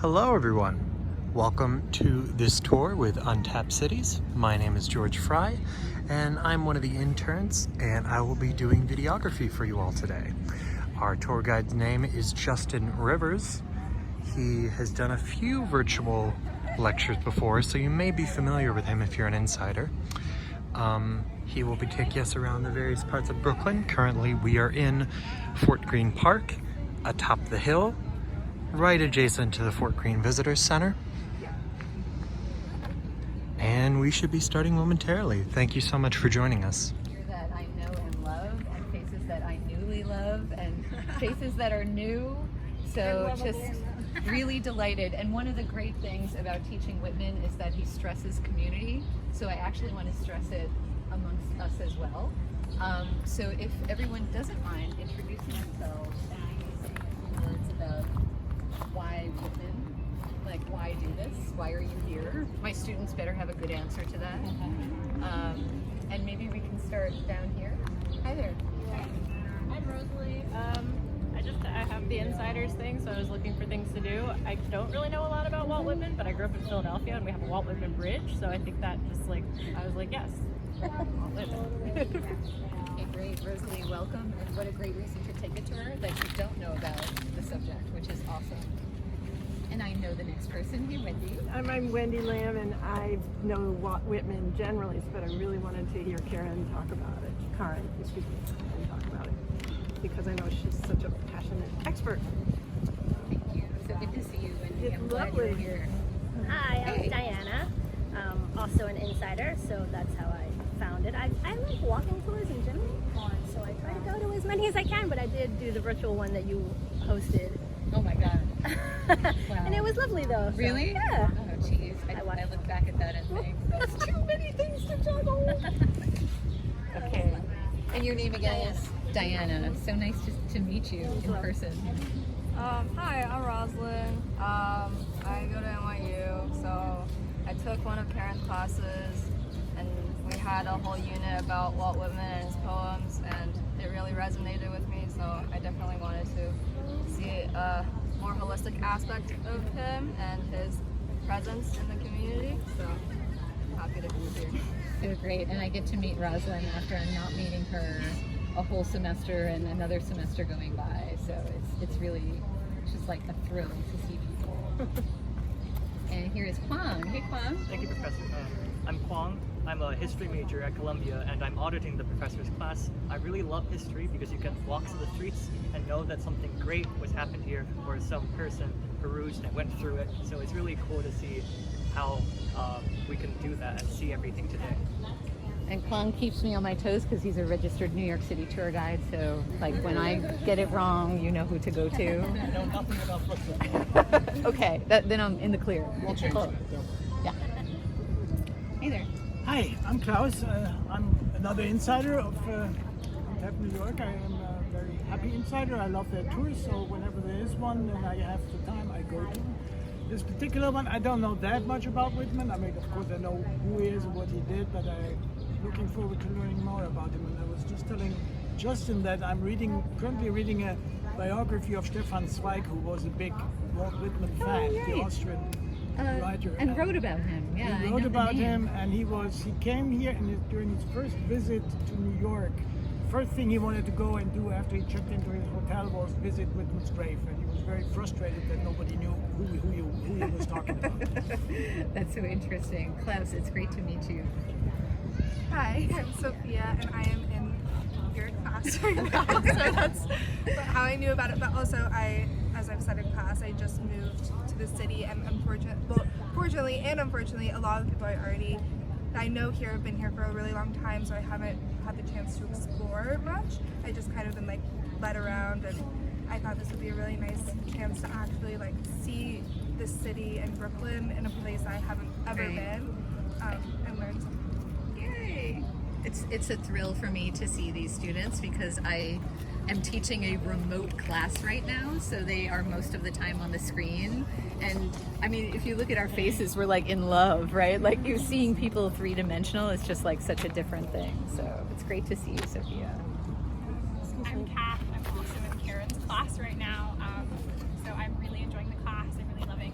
Hello everyone. Welcome to this tour with Untapped Cities. My name is George Fry and I'm one of the interns and I will be doing videography for you all today. Our tour guide's name is Justin Rivers. He has done a few virtual lectures before, so you may be familiar with him if you're an insider. He will be taking us around the various parts of Brooklyn. Currently we are in Fort Greene Park, atop the hill, right adjacent to the Fort Greene Visitors Center. And we should be starting momentarily. Thank you so much for joining us. That I know and love, and faces that I newly love, and faces that are new. So just really delighted. And one of the great things about teaching Whitman is that he stresses community. So I actually want to stress it amongst us as well. So if everyone doesn't mind introducing themselves and saying a few words about why Whitman, like why do this? Why are you here? My students better have a good answer to that. And maybe we can start down here. Hi there. I'm Rosalie. I have the insiders thing, so I was looking for things to do. I don't really know a lot about Walt Whitman, but I grew up in Philadelphia and we have a Walt Whitman bridge, so I think that just I was like, yes, Walt Whitman. Okay, great. Rosalie, welcome. And what a great reason to take a tour that you don't know about the subject, which is awesome. And I know the next person here, Wendy. I'm Wendy Lamb, and I know Walt Whitman generally, but I really wanted to hear Karen talk about it. Karen, excuse me, and talk about it, because I know she's such a passionate expert. Thank you. So good to see you, Wendy. It's I'm glad you're lovely. here. Hi, I'm Hey. Diana, also an insider, so that's how I found it. I like walking tours in general, so I try to go to as many as I can, but I did do the virtual one that you hosted. Oh my God. Wow. And it was lovely though. So, Really? yeah. Oh, jeez. I look back at that and think, that's too many things to juggle. Okay. And your name again is Diana. So nice to meet you in person. Hi, I'm Rosalind. I go to NYU, so I took one of Karen's classes, and we had a whole unit about Walt Whitman and his poems, and it really resonated with me, so I definitely wanted to see a more holistic aspect of him and his presence in the community, so I'm happy to be here. So great. And I get to meet Rosalind after I'm not meeting her a whole semester and another semester going by. So it's really just like a thrill to see people. And here is Kwang. Hey, Kwang. Thank you, Professor. I'm Kwang. I'm a history major at Columbia, and I'm auditing the professor's class. I really love history because you can walk through the streets and know that something great was happened here, or some person perused and went through it. So it's really cool to see how we can do that and see everything today. And Kwang keeps me on my toes because he's a registered New York City tour guide. So, like, when I get it wrong, you know who to go to. I know nothing about Brooklyn. Okay, then I'm in the clear. We'll change it. Yeah. Hey there. Hi, I'm Klaus. I'm another insider of Untapped New York. I am a very happy insider. I love their tours, so whenever there is one and I have the time, I go to. This particular one, I don't know that much about Whitman. I mean, of course, I know who he is and what he did, but I'm looking forward to learning more about him. And I was just telling Justin that I'm currently reading a biography of Stefan Zweig, who was a big Walt Whitman fan, the Austrian writer. And wrote about him. Yeah, He I wrote know the about name. him, and he came here, and during his first visit to New York, first thing he wanted to go and do after he checked into his hotel was visit Whitman's grave, and he was very frustrated that nobody knew who he was talking about. That's so interesting. Klaus, it's great to meet you. Hi, I'm Sophia, and I am in your class right now, so that's how I knew about it. But also, as I've said in class, I just moved to the city, and fortunately and unfortunately, a lot of the people I know here have been here for a really long time, so I haven't had the chance to explore much. I just kind of been led around, and I thought this would be a really nice chance to actually see the city and Brooklyn in a place I haven't ever been, and learn something. Yay! It's a thrill for me to see these students because I am teaching a remote class right now, so they are most of the time on the screen. And I mean, if you look at our faces, we're like in love, right? Like you're seeing people three-dimensional. It's just like such a different thing. So it's great to see you, Sophia. I'm Kat. I'm also in Karen's class right now, so I'm really enjoying the class. I'm really loving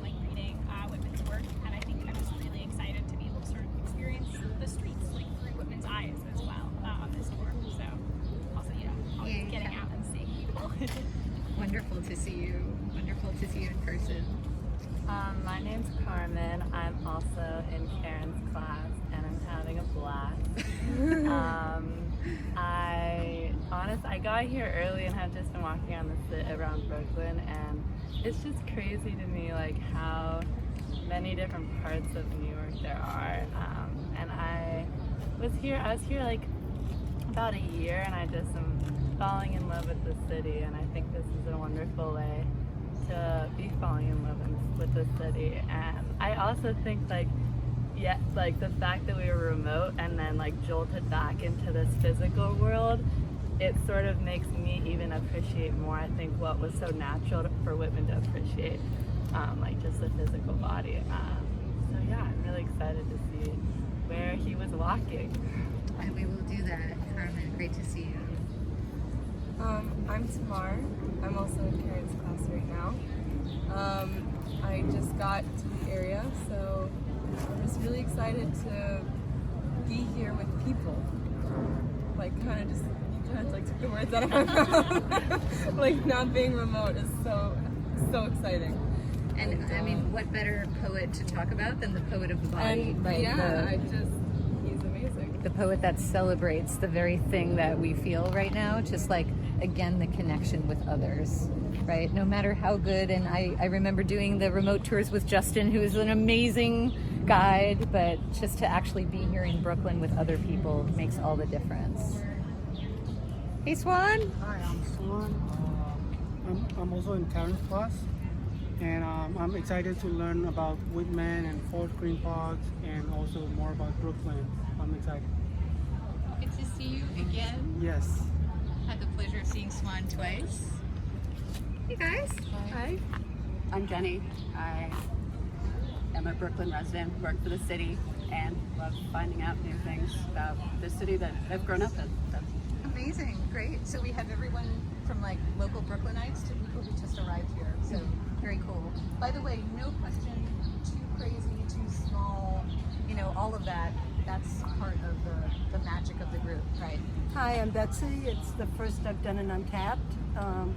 wonderful to see you. Wonderful to see you in person. My name's Carmen. I'm also in Karen's class and I'm having a blast. I got here early and have just been walking around Brooklyn, and it's just crazy to me like how many different parts of New York there are. And I was here like about a year, and I just am falling in love with the city, and I think this is a wonderful way to be falling in love with the city. And I also think like the fact that we were remote and then like jolted back into this physical world, it sort of makes me even appreciate more, I think, what was so natural for Whitman to appreciate, like just the physical body. So yeah, I'm really excited to see where he was walking. And we will do that. Carmen, great to see you. I'm Tamar. I'm also in Karen's class right now. I just got to the area, so I'm just really excited to be here with people. Like kind of like took the words out of my mouth. Like not being remote is so exciting. And I mean, what better poet to talk about than the poet of the body, right? Yeah, he's amazing. The poet that celebrates the very thing that we feel right now, just like, again, the connection with others, right? No matter how good, and I remember doing the remote tours with Justin, who is an amazing guide, but just to actually be here in Brooklyn with other people makes all the difference. Hey, Swan. Hi, I'm Swan. I'm also in Karen's class, and I'm excited to learn about Whitman and Fort Greene Park, and also more about Brooklyn. I'm excited. Good to see you again. Yes. Had the pleasure of seeing Swan twice. Hey guys. Hi. I'm Jenny. I am a Brooklyn resident, work for the city, and love finding out new things about the city that I've grown up in. So. Amazing, great. So we have everyone from like local Brooklynites to people who just arrived here. So very cool. By the way, no question, too crazy, too small, you know, all of that. That's part of the magic of the group, right? Hi, I'm Betsy. It's the first I've done an Untapped. I'm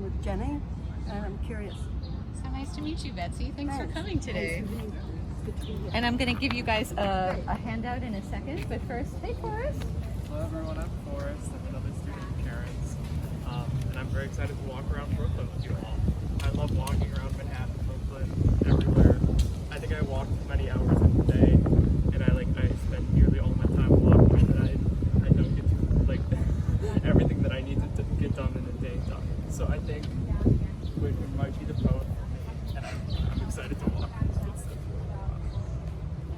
with Jenny, and I'm curious. So nice to meet you, Betsy. Thanks for coming today. Nice to meet you. Good to be here. And I'm going to give you guys a handout in a second, but first, hey Forrest. Hello everyone, I'm Forrest. I'm another student of Karen's, and I'm very excited to walk around Brooklyn with you all. I love walking around Manhattan, Brooklyn, everywhere. I think I walk many hours in a day, and I spend nearly all my time walking, and I don't get to like everything that I need to get done in a day done. So I think Whitman might be the poet, and I'm excited to walk.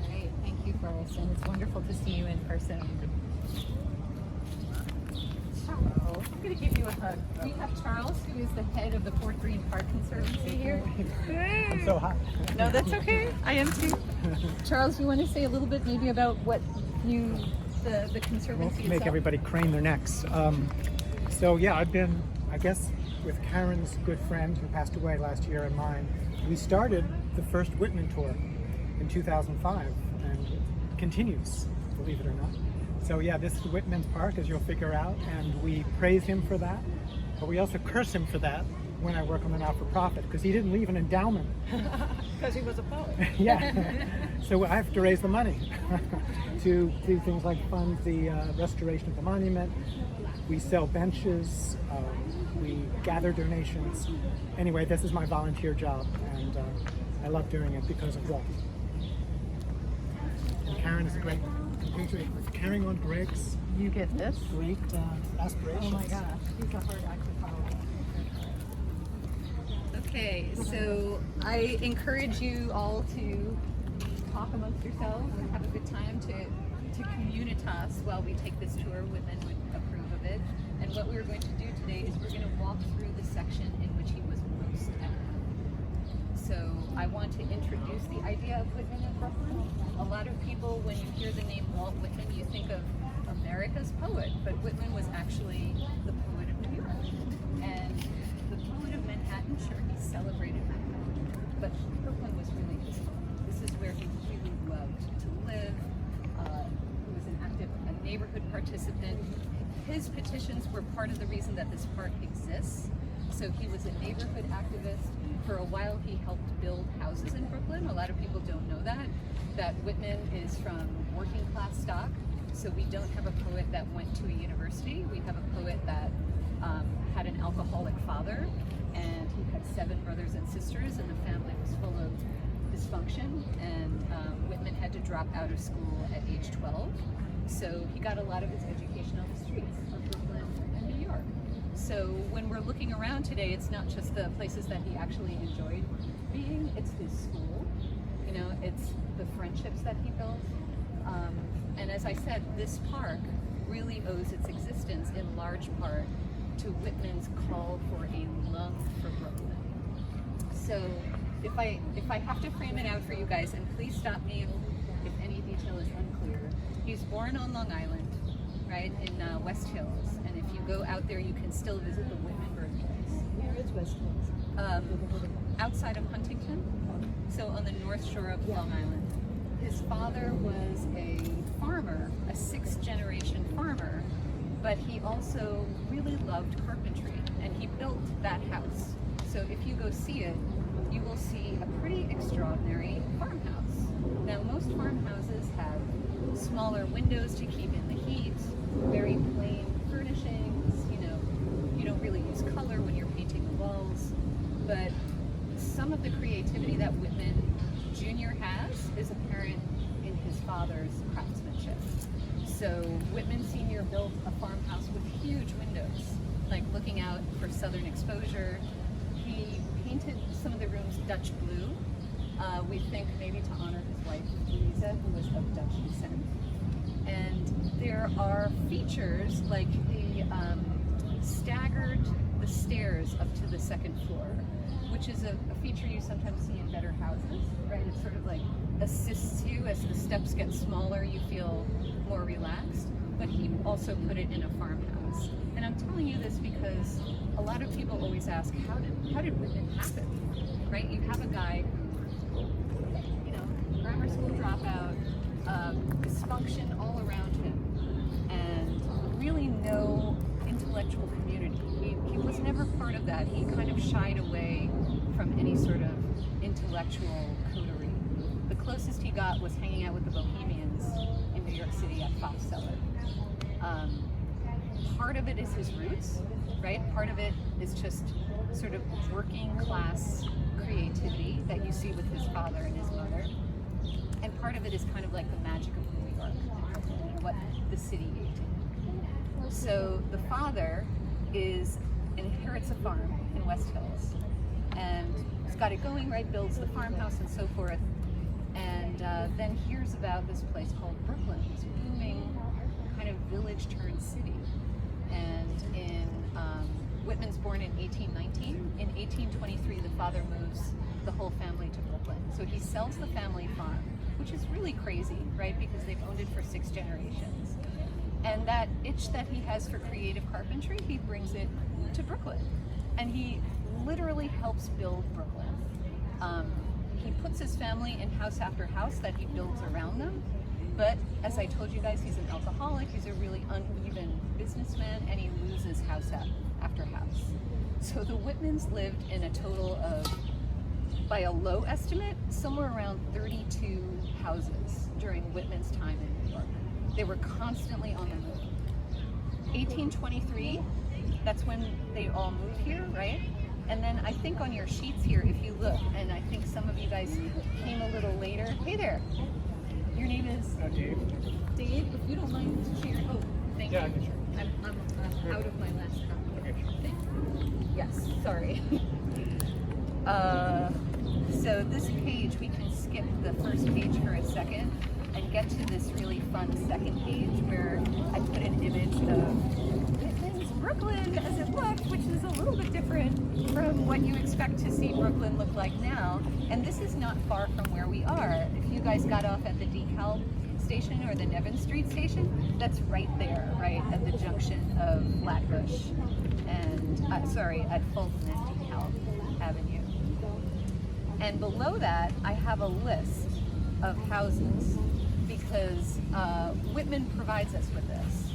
Great, thank you, Forrest, and it's wonderful to see you in person. Charles, I'm going to give you a hug. We have Charles, who is the head of the Fort Greene Park Conservancy here. I'm so hot. No, that's okay. I am too. Charles, you want to say a little bit maybe about what the Conservancy Make itself? everybody crane their necks. So yeah, I've been, I guess, with Karen's good friend who passed away last year and mine. We started the first Whitman tour in 2005, and it continues, believe it or not. So yeah, this is Whitman's Park, as you'll figure out, and we praise him for that, but we also curse him for that when I work on the not-for-profit, because he didn't leave an endowment. Because he was a poet. Yeah, so I have to raise the money to do things like fund the restoration of the monument. We sell benches, we gather donations. Anyway, this is my volunteer job, and I love doing it because of Walt. And Karen is a great compatriot with carrying on Greg's You get this? great aspirations. Oh my gosh, he's a hard act to follow. Okay, so I encourage you all to talk amongst yourselves and have a good time to communitas while we take this tour. Whitman would approve of it. And what we're going to do today is we're going to walk through the section in which he was most active. So I want to introduce the idea of Whitman in Brooklyn. A lot of people, when you hear the name Walt Whitman, you think of America's poet, but Whitman was actually the poet of New York. And the poet of Manhattan, sure, he celebrated Manhattan, but Brooklyn was really his home. This is where he really loved to live. He was a neighborhood participant. His petitions were part of the reason that this park exists. So he was a neighborhood activist. For a while he helped build houses in Brooklyn. A lot of people don't know that Whitman is from working class stock. So we don't have a poet that went to a university. We have a poet that had an alcoholic father, and he had 7 brothers and sisters, and the family was full of dysfunction, and Whitman had to drop out of school at age 12. So he got a lot of his education on the streets of Brooklyn and New York. So when we're looking around today, it's not just the places that he actually enjoyed being, it's his school, you know, it's the friendships that he built. And as I said, this park really owes its existence in large part to Whitman's call for a love for Brooklyn. So if I have to frame it out for you guys, and please stop me if any detail is unclear, he was born on Long Island, right, in West Hills, and if you go out there, you can still visit the Whitman birthplace. Where is West Hills? Outside of Huntington, so on the north shore of Long Island. His father was a farmer, a 6th generation farmer, but he also really loved carpentry, and he built that house. So if you go see it, you will see a pretty extraordinary farmhouse. Now, most farmhouses have smaller windows to keep in the heat, very plain furnishings, you know, you don't really use color when you're painting the walls, but some of the creativity that Whitman Jr. has is apparent in his father's craftsmanship. So Whitman Sr. built a farmhouse with huge windows, like looking out for southern exposure. He painted some of the rooms Dutch blue. We think maybe to honor his wife, Louisa, who was of Dutch descent. And there are features like the staggered the stairs up to the 2nd floor, which is a feature you sometimes see in better houses, right? It sort of like assists you as the steps get smaller, you feel more relaxed, but he also put it in a farmhouse. And I'm telling you this because a lot of people always ask, how did Whitman happen, right? You have a guy who, you know, grammar school dropout, dysfunction all around him, and really no intellectual community. He was never part of that. He kind of shied away from any sort of intellectual coterie. The closest he got was hanging out with the Bohemians in New York City at Fox Cellar. Part of it is his roots, right? Part of it is just sort of working class creativity that you see with his father and his mother. And part of it is kind of like the magic of New York and what the city gave to him. So the father inherits a farm in West Hills, and he's got it going, right, builds the farmhouse and so forth, and then hears about this place called Brooklyn, this booming kind of village turned city. And Whitman's born in 1819. In 1823, the father moves the whole family to Brooklyn. So he sells the family farm, which is really crazy, right, because they've owned it for 6 generations. And that itch that he has for creative carpentry, he brings it to Brooklyn. And he literally helps build Brooklyn. He puts his family in house after house that he builds around them. But as I told you guys, he's an alcoholic, he's a really uneven businessman, and he loses house after house. So the Whitmans lived in a total of, by a low estimate, somewhere around 32 houses during Whitman's time in New York. They were constantly on the move. 1823, that's when they all moved here, right? And then I think on your sheets here, if you look, and I think some of you guys came a little later. Hey there. Your name is? Dave. Dave, if you don't mind sharing. Oh, thank you. Sure. I'm out of my last copy. Okay, sure. Yes, sorry. So this page, we can skip the first page for a second and get to this really fun second page where I put an image of Whitman's Brooklyn as it looked, which is a little bit different from what you expect to see Brooklyn look like now. And this is not far from where we are. If you guys got off at the DeKalb station or the Nevin Street station, that's right there, right at the junction of Flatbush and, at Fulton and DeKalb Avenue. And below that, I have a list of houses because Whitman provides us with this.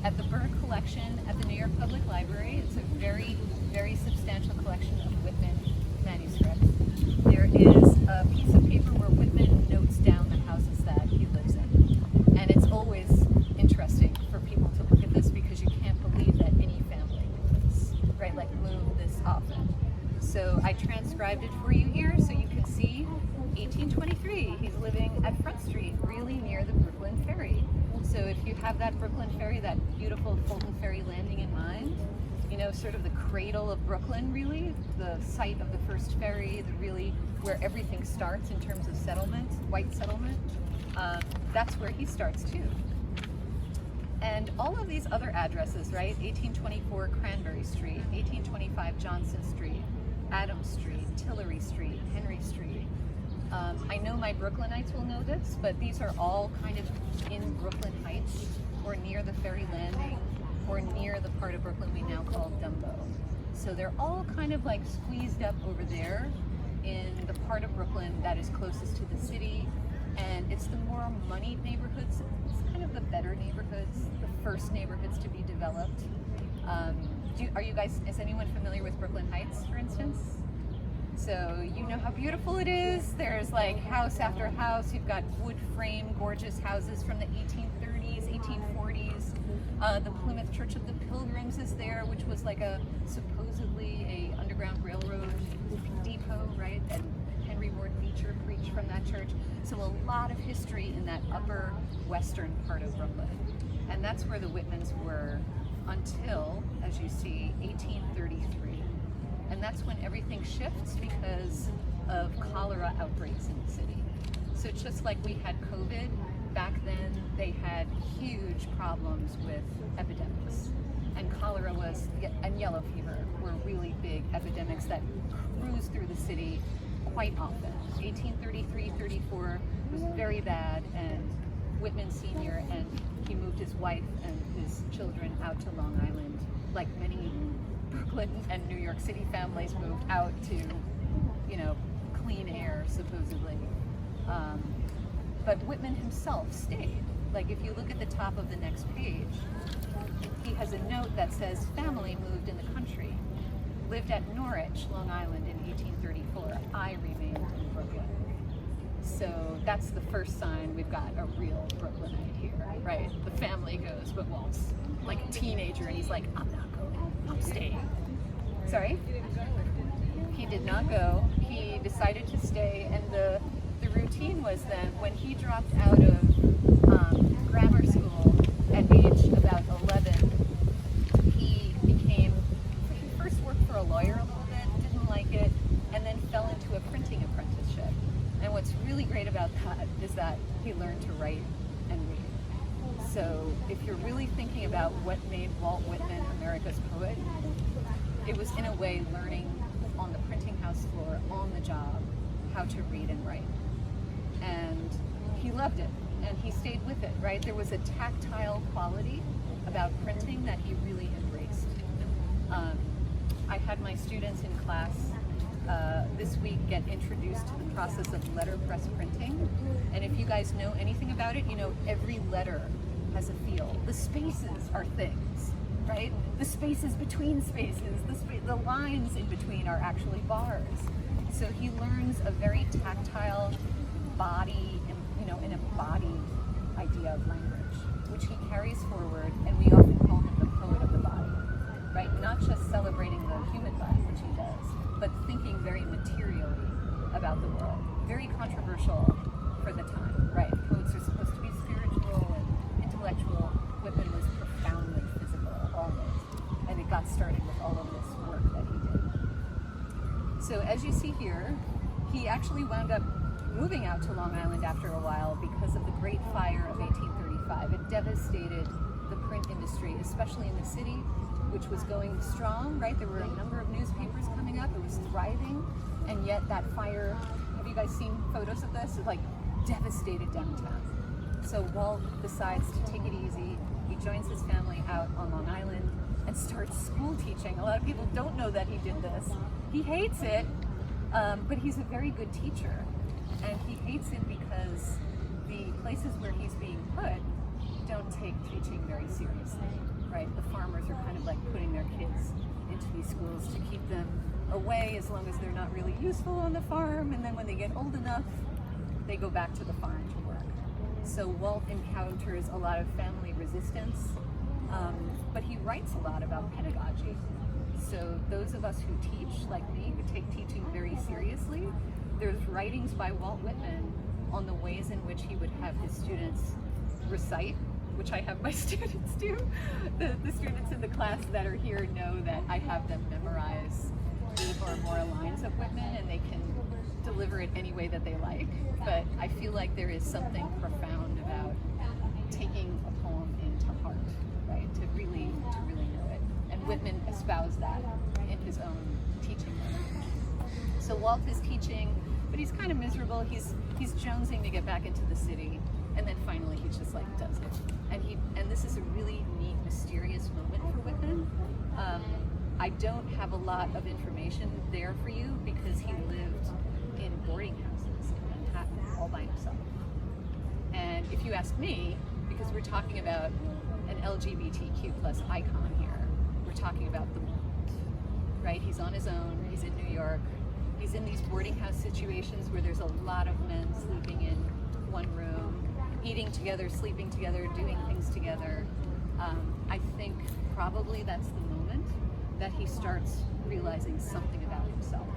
At the Burr Collection at the New York Public Library, it's a very, very substantial So I transcribed it for you here so you can see 1823. He's living at Front Street, really near the Brooklyn Ferry. So if you have that Brooklyn Ferry, that beautiful Fulton Ferry landing in mind, you know, sort of the cradle of Brooklyn, really, the site of the first ferry, the really where everything starts in terms of settlement, white settlement, that's where he starts too. And all of these other addresses, right? 1824 Cranberry Street, 1825 Johnson Street, Adams Street, Tillery Street, Henry Street. I know my Brooklynites will know this, but these are all kind of in Brooklyn Heights or near the ferry landing or near the part of Brooklyn we now call Dumbo. So they're all kind of like squeezed up over there in the part of Brooklyn that is closest to the city. And it's the more moneyed neighborhoods, it's kind of the better neighborhoods, the first neighborhoods to be developed. Is anyone familiar with Brooklyn Heights, for instance? So you know how beautiful it is. There's like house after house. You've got wood frame, gorgeous houses from the 1830s, 1840s. The Plymouth Church of the Pilgrims is there, which was like supposedly a underground railroad depot, right? And Henry Ward Beecher preached from that church. So a lot of history in that upper western part of Brooklyn. And that's where the Whitmans were until, as you see, 1833. And that's when everything shifts because of cholera outbreaks in the city. So just like we had COVID, back then they had huge problems with epidemics. And cholera and yellow fever were really big epidemics that cruised through the city quite often. 1833-34 was very bad, and Whitman Sr. and he moved his wife and his children out to Long Island, like many Brooklyn and New York City families moved out to, you know, clean air, supposedly. But Whitman himself stayed. Like if you look at the top of the next page, he has a note that says, family moved in the country, lived at Norwich, Long Island in 1834. I remained in Brooklyn. So that's the first sign we've got a real Brooklynite here, right? The family goes, but Walt's like a teenager and he's like, I'm not going, I'm staying. Sorry? He did not go. He decided to stay, and the routine was then when he dropped out of grammar school at age about 11, he first worked for a lawyer a little bit, didn't like it, and then fell into a printing apprenticeship. And what's really great about that is that he learned to write and read. So if you're really thinking about what made Walt Whitman America's poet, it was in a way learning on the printing house floor, on the job, how to read and write. And he loved it, and he stayed with it, right? There was a tactile quality about printing that he really embraced. I had my students in class this week get introduced to the process of letterpress printing. And if you guys know anything about it, you know every letter has a feel. The spaces are things, right? The spaces between spaces, the lines in between are actually bars. So he learns a very tactile body, an embodied idea of language, which he carries forward, and we often call him the poet of the body, right? Not just celebrating the human body, which he does, but thinking very materially about the world. Very controversial for the time, right? Poets are supposed to be spiritual and intellectual. Whitman was profoundly physical, always. And it got started with all of this work that he did. So as you see here, he actually wound up moving out to Long Island after a while because of the Great Fire of 1835. It devastated the print industry, especially in the city, which was going strong, right? There were a number of newspapers coming up. It was thriving, and yet that fire, have you guys seen photos of this? It like devastated downtown. So Walt decides to take it easy. He joins his family out on Long Island and starts school teaching. A lot of people don't know that he did this. He hates it, but he's a very good teacher. And he hates it because the places where he's being put don't take teaching very seriously, right? The farmers are kind of like putting their kids into these schools to keep them away as long as they're not really useful on the farm, and then when they get old enough, they go back to the farm to work. So Walt encounters a lot of family resistance, but he writes a lot about pedagogy. So those of us who teach, like me, who take teaching very seriously, there's writings by Walt Whitman on the ways in which he would have his students recite, which I have my students do. The students in the class that are here know that I have them memorize 8 or more lines of Whitman, and they can deliver it any way that they like. But I feel like there is something profound about taking a poem into heart, right? To really know it. And Whitman espoused that in his own teaching. So Walt is teaching, but he's kind of miserable. He's jonesing to get back into the city, and then finally he just like does it. And this is a really neat, mysterious moment for Whitman. I don't have a lot of information there for you because he lived in boarding houses in Manhattan all by himself. And if you ask me, because we're talking about an LGBTQ plus icon here, we're talking about the moment, right? He's on his own, he's in New York, he's in these boarding house situations where there's a lot of men sleeping in one room, eating together, sleeping together, doing things together. I think probably that's the moment that he starts realizing something about himself.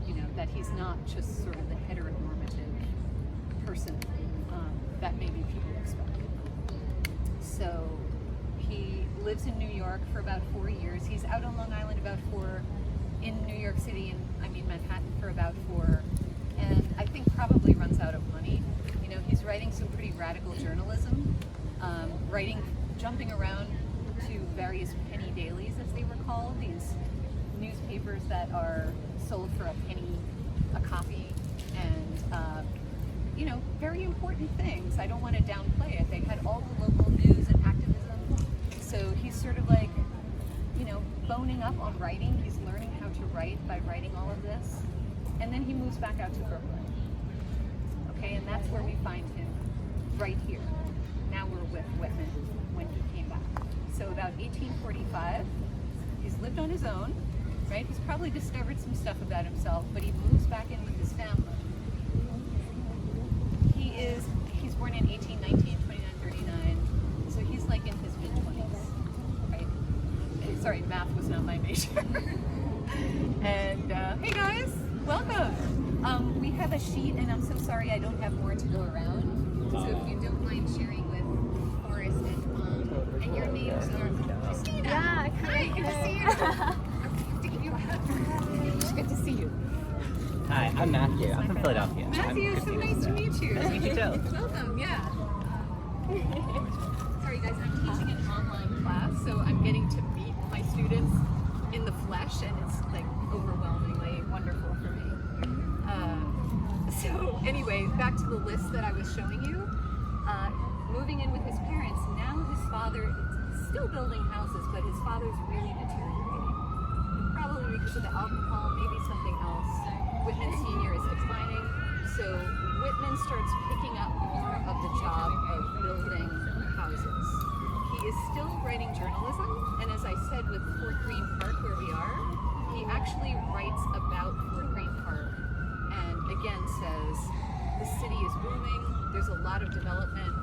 You know, that he's not just sort of the heteronormative person that maybe people expect. So he lives in New York for about 4 years. He's out on Long Island about 4, in New York City, and Manhattan for about 4, and I think probably runs out of money. You know, he's writing some pretty radical journalism, jumping around to various penny dailies, as they were called, these newspapers that are sold for a penny a copy, and you know, very important things. I don't want to downplay it. They had all the local news and activism, so he's sort of like, you know, boning up on writing. He's learning how to write by writing all of this, and then he moves back out to Brooklyn. Okay, and that's where we find him, right here. Now we're with Whitman when he came back. So about 1845, he's lived on his own, right? He's probably discovered some stuff about himself, but he moves back in with his family. He's born in 1819, 2939, so he's like in his mid-20s, right? Sorry, math was not my major. And hey guys, welcome. We have a sheet, and I'm so sorry I don't have more to go around. So if you don't mind sharing with Forrest and your names are Christina. Yeah, hi, good to see you. To give you a hug. It's good to see you. Hi, I'm Matthew. I'm from Philadelphia. Matthew, so nice to meet you. Nice to meet you too. Welcome, yeah. Sorry guys, I'm teaching an online class, so I'm getting to meet my students in the flesh, and it's like overwhelmingly wonderful for me. So anyway, back to the list that I was showing you. Moving in with his parents, now his father is still building houses, but his father's really deteriorating. Probably because of the alcohol, maybe something else. Whitman Sr. is declining, so Whitman starts picking up more of the job of building houses. He is still writing journalism, and as I said with Fort Greene Park, where we are, he actually writes about Fort Greene Park, and again says, the city is booming, there's a lot of development,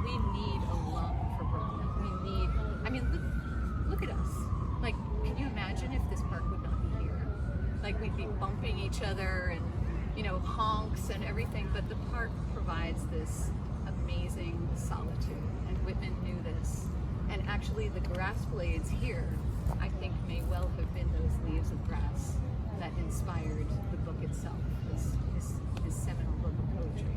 we need a lung for Brooklyn. We need, I mean, look at us. Like, can you imagine if this park would not be here? Like, we'd be bumping each other and, you know, honks and everything, but the park provides this amazing solitude, and Whitman knew this. And actually the grass blades here, I think, may well have been those leaves of grass that inspired the book itself, his seminal book of poetry.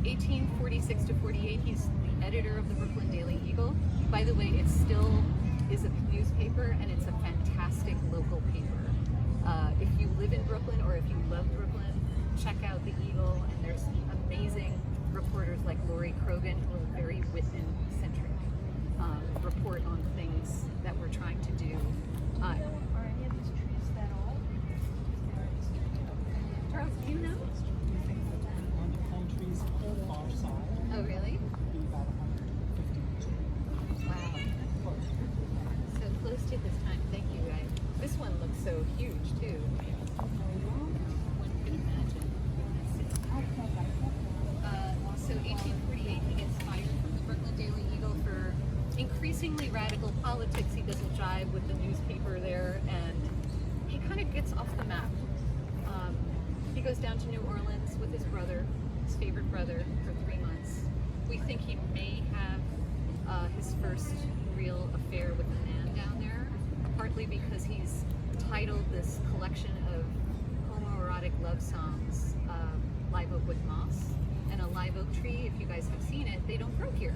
1846 to 48, he's the editor of the Brooklyn Daily Eagle. By the way, it still is a newspaper, and it's a fantastic local paper. If you live in Brooklyn, or if you love Brooklyn, check out the Eagle, and there's amazing reporters like Lori Krogan, who are very Whitman-centric, report on things that we're trying to do. Are any of these trees that old? Charles, do you know? On the palm trees on the far side. Oh, really? About 150. Wow. So close to this time. Thank you, guys. This one looks so huge, too. One can imagine. So 1848, he gets fired from the Brooklyn Daily Eagle for increasing increasingly radical politics. He doesn't jive with the newspaper there, and he kind of gets off the map. He goes down to New Orleans with his brother, his favorite brother, for 3 months. We think he may have his first real affair with a man down there, partly because he's titled this collection of homoerotic love songs, Live Oak with Moss. And a live oak tree, if you guys have seen it, they don't grow here.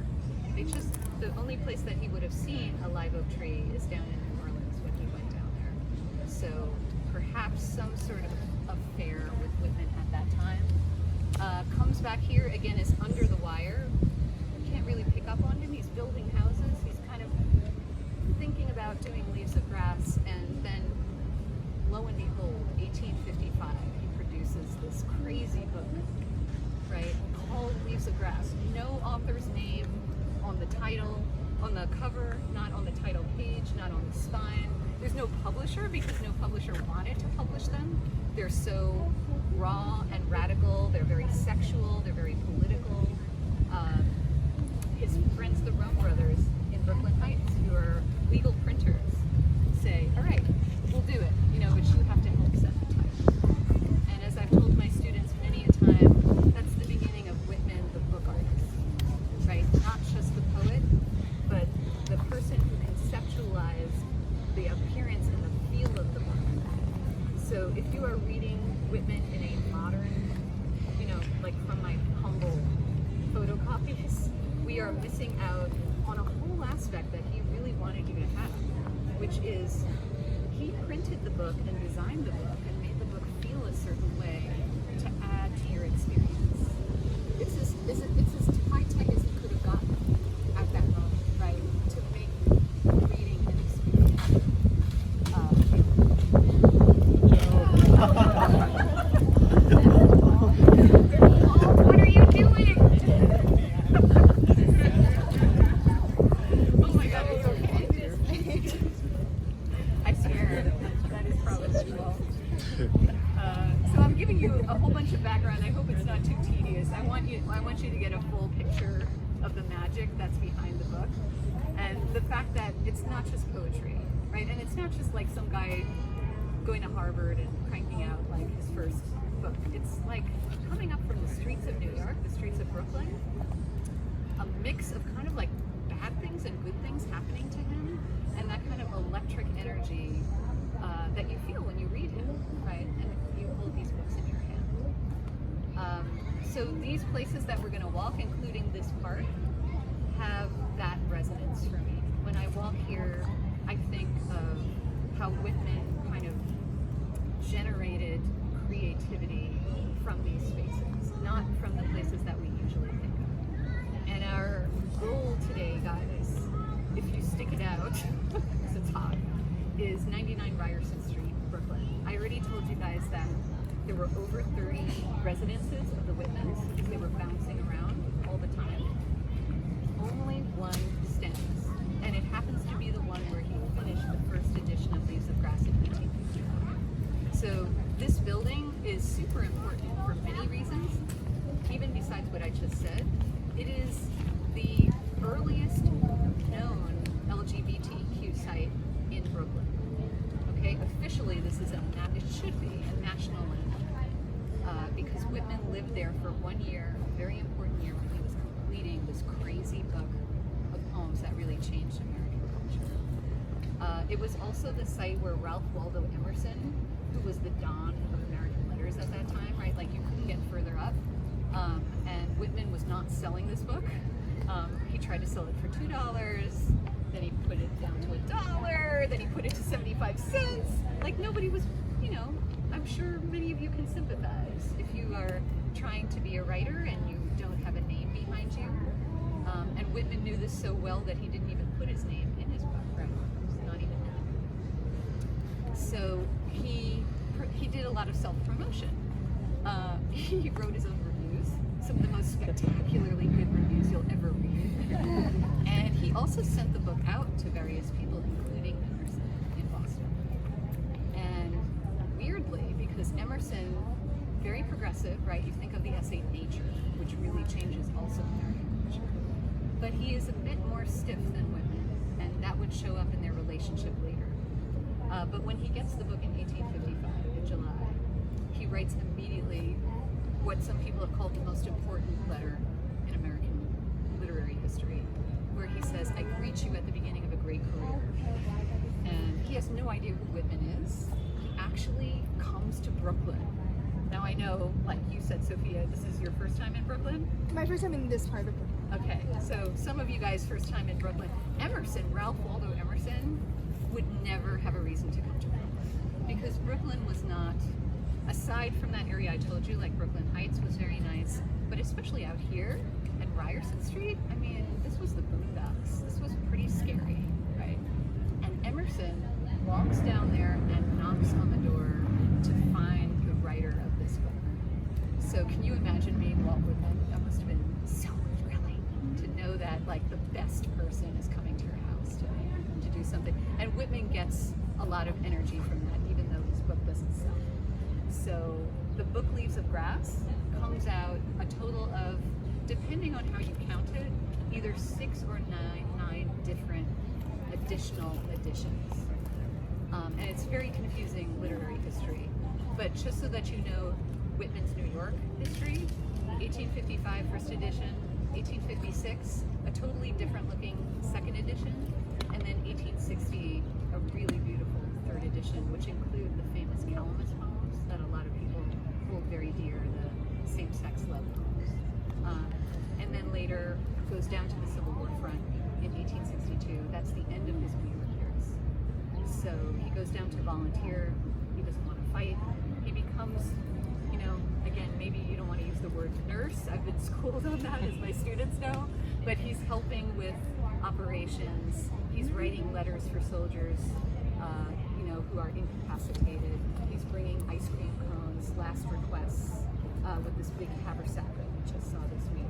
The only place that he would have seen a live oak tree is down in New Orleans when he went down there. So perhaps some sort of affair with Whitman at that time. Comes back here, again, is under the wire. You can't really pick up on him. He's building houses. He's kind of thinking about doing Leaves of Grass, and then lo and behold, 1855, he produces this crazy book, right, called Leaves of Grass. No author's name on the title, on the cover, not on the title page, not on the spine. There's no publisher because no publisher wanted to publish them. They're so raw and radical. They're very sexual. They're very political. His friends, the Rome brothers in Brooklyn Heights, who are legal printers, say, all right, we'll do it, but you have to help set the title. And as I've told my students many a time, that's the beginning of Whitman, the book artist, right? Not just the poet, but the person who conceptualized the appearance and the feel of the book. So if you are reading Whitman in a modern, like from my humble photocopies, we are missing out on a whole aspect that he really wanted you to have, which is he printed the book and designed the book and made the book feel a certain way to add to your experience. It's as high-tech as you could have gotten at that moment, right? To make reading an experience. What are you doing? Oh my God, are you okay? I swear, that is probably Walt. So I'm giving you a whole bunch of background. I hope it's not too tedious. I want you to get a full picture of the magic that's behind the book, and the fact that it's not just poetry, right? And it's not just like some guy going to Harvard and cranking out like his first book. It's like coming up from the streets of New York, the streets of Brooklyn, a mix of kind of like bad things and good things happening to him, and that kind of electric energy that you feel when you read him, right? And you hold these books in your hand. So these places that we're going to walk, including this park, have that resonance for me. When I walk here, I think of how Whitman kind of generated creativity from these spaces, not from the places that we usually think of. And our goal today, guys, if you stick it out, because it's hot, is 99 Ryerson Street, Brooklyn. I already told you guys that there were over 30 residences of the Whitmans because they were bouncing around all the time. Only one stands, and it happens to be the one where he finished the first edition of Leaves of Grass in 1855. So this building is super important for many reasons, even besides what I just said. It is the earliest known LGBTQ site in Brooklyn. Okay, officially this is it should be a national landmark because Whitman lived there for 1 year, a very important year, when he was completing this crazy book of poems that really changed American culture. It was also the site where Ralph Waldo Emerson, who was the Don of American letters at that time, right? Like you couldn't get further up. And Whitman was not selling this book. He tried to sell it for $2, then he put it down to $1, then he put it to 75 cents. Like nobody was, I'm sure many of you can sympathize if you are trying to be a writer and you don't have a name behind you. And Whitman knew this so well that he didn't even put his name in his book, right? Not even in it. So he did a lot of self-promotion. He wrote his own reviews, some of the most spectacularly good reviews you'll ever read. And he also sent the book out to various people, including Emerson in Boston. And weirdly, because Emerson, very progressive, right? You think of the essay Nature, which really changes also American culture. But he is a bit more stiff than Whitman. that would show up in their relationship later. But when he gets the book in 1855, in July, he writes immediately what some people have called the most important letter in American literary history, where he says, "I greet you at the beginning of a great career." And he has no idea who Whitman is. He actually comes to Brooklyn. Now I know, like you said, Sophia, this is your first time in Brooklyn? My first time in this part of Brooklyn. Okay, so some of you guys first time in Brooklyn. Emerson, Ralph Waldo Emerson, would never have a reason to come to Brooklyn, because Brooklyn was not, aside from that area I told you, like Brooklyn Heights was very nice, but especially out here at Ryerson Street, I mean, this was the boondocks. This was pretty scary, right? And Emerson walks down there and knocks on the door to find the writer of this book. So can you imagine meeting Walt Whitman? That must have been so thrilling to know that like the best person is coming to your house to do something. And Whitman gets a lot of energy from that, even though his book doesn't sell. So the book Leaves of Grass comes out a total of, depending on how you count it, either 6 or 9 different additional editions. And it's very confusing literary history. But just so that you know Whitman's New York history, 1855 first edition, 1856 a totally different looking second edition, and then 1860 a really beautiful third edition, which include the famous Calamus poems that a lot of people hold very dear, the same-sex love poems. And then later goes down to the Civil War front in 1862. That's the end of his New York years. So he goes down to volunteer. He doesn't want to fight. He becomes, you know, again, maybe you don't want to use the word nurse. I've been schooled on that, as my students know. But he's helping with operations. He's writing letters for soldiers, you know, who are incapacitated. He's bringing ice cream cones, last requests, with this big haversack that we just saw this week.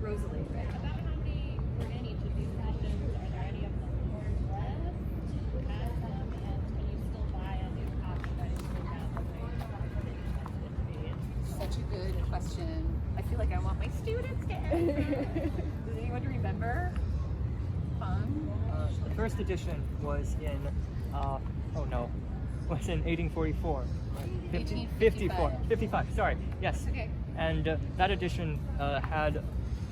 Rosalie, right? About how many were in each of these editions? Are there any of the stores left? Who has them? And can you still buy a new copy that is still has the Such a good question. I feel like I want my students to answer. Does anyone remember? The first edition was in, was in 1844. 55, sorry, yes. Okay. And that edition had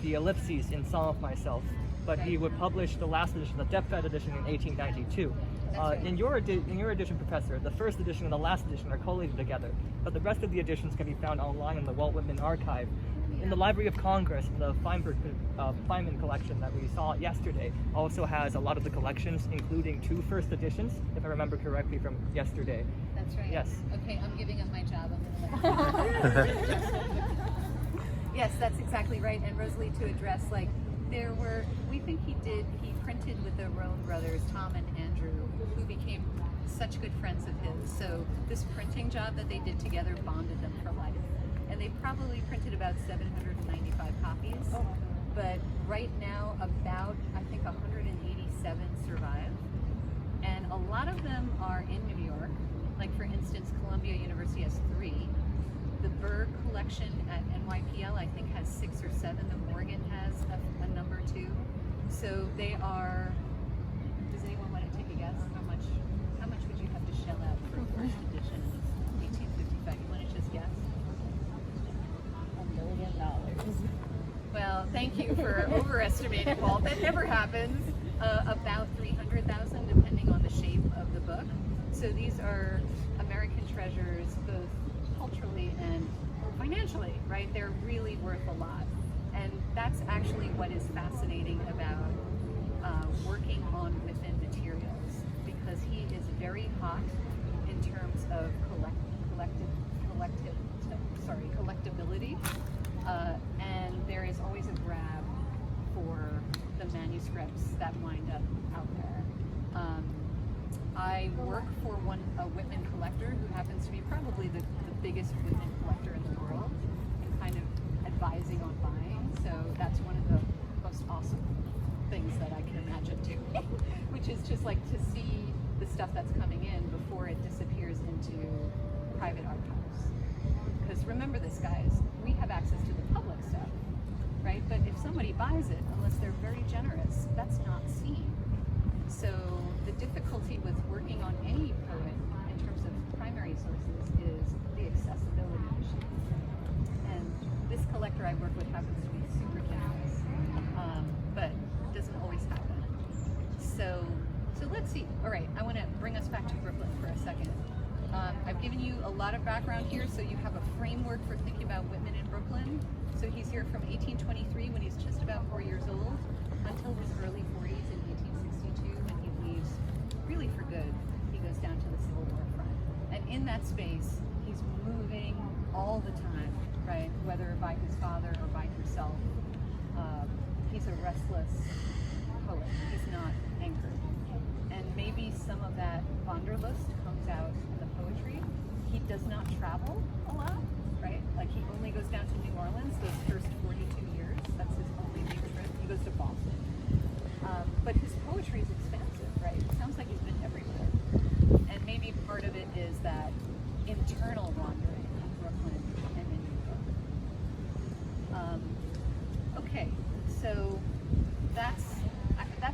the ellipses in Song of Myself, but he would publish the last edition, the Depth-Fed edition, in 1892. Right. In your edition, Professor, the first edition and the last edition are collated together, but the rest of the editions can be found online in the Walt Whitman archive. In the Library of Congress, the Feynman collection that we saw yesterday also has a lot of the collections, including 2 first editions, if I remember correctly from yesterday. That's right. Yes. Okay, I'm giving up my job. I'm gonna Yes, that's exactly right. And Rosalie, to address, like, we think he printed with the Roan brothers, Tom and Andrew, who became such good friends of his. So this printing job that they did together bonded them for life. And they probably printed about 795 copies. But right now, about, I think, 187 survive. And a lot of them are in New York. Like, for instance, Columbia University has 3. The Berg collection at NYPL, I think, has 6 or 7. The Morgan has a number 2. So they are, does anyone want to take a guess? How much would you have to shell out for a first edition of 1855? You want to just guess? $1 million. Well, thank you for overestimating, Walt. That never happens. About 300,000, depending on the shape of the book. So these are American treasures, both culturally and financially, right? They're really worth a lot. And that's actually what is fascinating about working on Whitman materials, because he is very hot in terms of collectability, and there is always a grab for the manuscripts that wind up out there. I work for a Whitman collector who happens to be probably the biggest Whitman collector in the world, and kind of advising on buying. So that's one of the most awesome things that I can imagine doing, which is just like to see the stuff that's coming in before it disappears into private archives. Because remember this, guys, we have access to the public stuff, right? But if somebody buys it, unless they're very generous, that's not seen. So the difficulty with working on any poet in terms of primary sources is the accessibility issue. And this collector I work with happens to be super generous, but doesn't always happen. So let's see. All right, I want to bring us back to Brooklyn for a second. I've given you a lot of background here, so you have a framework for thinking about Whitman in Brooklyn. So he's here from 1823 when he's just about 4 years old until his early 40s in 1862 when he leaves really for good. He goes down to the Civil War front. And in that space, he's moving all the time, right? Whether by his father or by himself. He's a restless poet. He's not anchored. And maybe some of that Wanderlust comes out in the poetry. He does not travel a lot, right? Like he only goes down to New Orleans those first 42 years. That's his only big trip. He goes to Boston. But his poetry is expansive, right? It sounds like he's been everywhere. And maybe part of it is that internal wandering in Brooklyn and in New York. Okay, so that's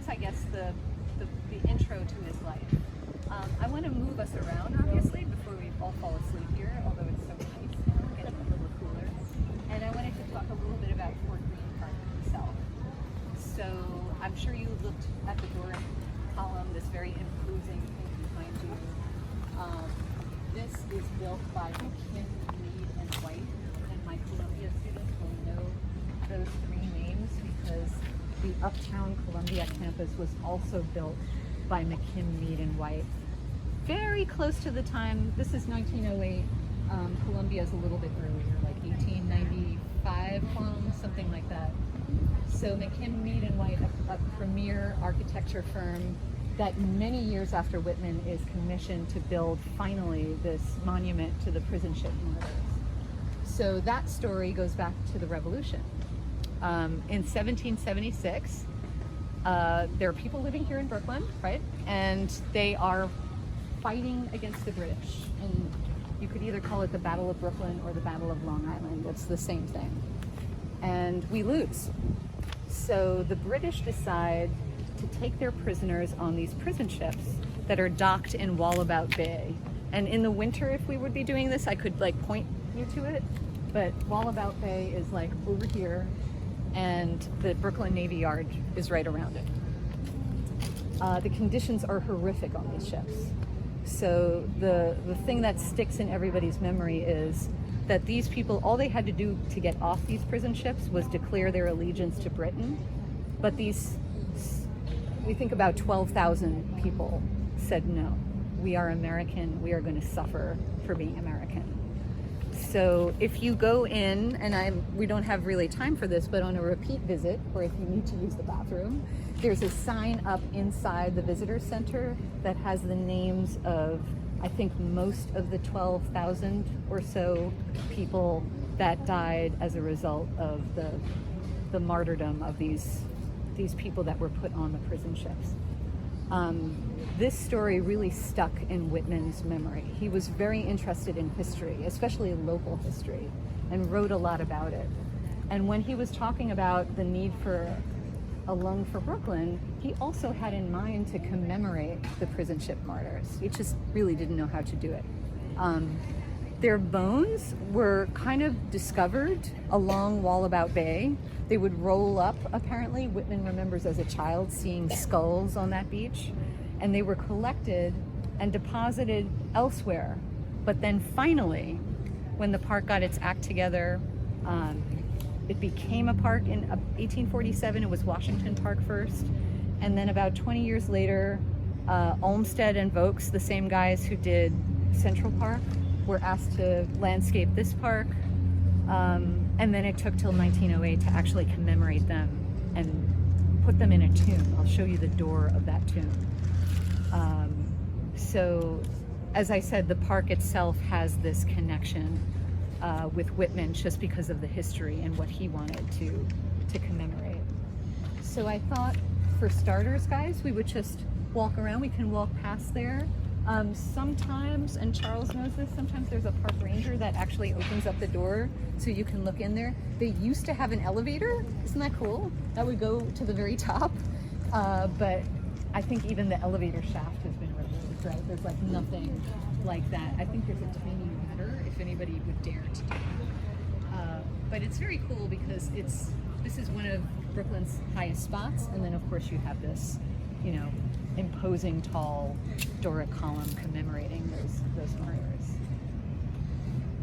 I guess the intro to his life. I want to move us around, obviously, before we all fall asleep here, although it's so nice now, getting a little cooler. And I wanted to talk a little bit about Fort Greene Park itself. So I'm sure you looked at the Doric column, this very imposing thing behind you. This is built by McKim, Reed, and White, and my Columbia students will know those three names because the Uptown Columbia campus was also built by McKim, Mead, and White. Very close to the time, this is 1908, Columbia is a little bit earlier, like 1895, something like that. So McKim, Mead, and White, a premier architecture firm that many years after Whitman is commissioned to build finally this monument to the prison ship martyrs. So that story goes back to the Revolution. In 1776, there are people living here in Brooklyn, right? And they are fighting against the British. And you could either call it the Battle of Brooklyn or the Battle of Long Island. It's the same thing. And we lose. So the British decide to take their prisoners on these prison ships that are docked in Wallabout Bay. And in the winter, if we would be doing this, I could like point you to it. But Wallabout Bay is like over here, and the Brooklyn Navy Yard is right around it. The conditions are horrific on these ships. So the thing that sticks in everybody's memory is that these people, all they had to do to get off these prison ships was declare their allegiance to Britain. But these, we think about 12,000 people said no. We are American, we are going to suffer for being American. So if you go in, and we don't have really time for this, but on a repeat visit, or if you need to use the bathroom, there's a sign up inside the visitor center that has the names of, I think, most of the 12,000 or so people that died as a result of the martyrdom of these people that were put on the prison ships. This story really stuck in Whitman's memory. He was very interested in history, especially local history, and wrote a lot about it. And when he was talking about the need for a lung for Brooklyn, he also had in mind to commemorate the prison ship martyrs. He just really didn't know how to do it. Their bones were kind of discovered along Wallabout Bay. They would roll up, apparently. Whitman remembers as a child seeing skulls on that beach. And they were collected and deposited elsewhere. But then finally, when the park got its act together, it became a park in 1847. It was Washington Park first. And then about 20 years later, Olmsted and Vokes, the same guys who did Central Park, were asked to landscape this park. And then it took till 1908 to actually commemorate them and put them in a tomb. I'll show you the door of that tomb. So, as I said, the park itself has this connection with Whitman just because of the history and what he wanted to commemorate. So I thought, for starters, guys, we would just walk around. We can walk past there. Sometimes, and Charles knows this, sometimes there's a park ranger that actually opens up the door so you can look in there. They used to have an elevator. Isn't that cool? That would go to the very top. But I think even the elevator shaft has been removed, right? There's like nothing like that. I think there's a tiny ladder if anybody would dare to do it. But it's very cool because this is one of Brooklyn's highest spots, and then of course you have this, you know, imposing tall Doric column commemorating those martyrs.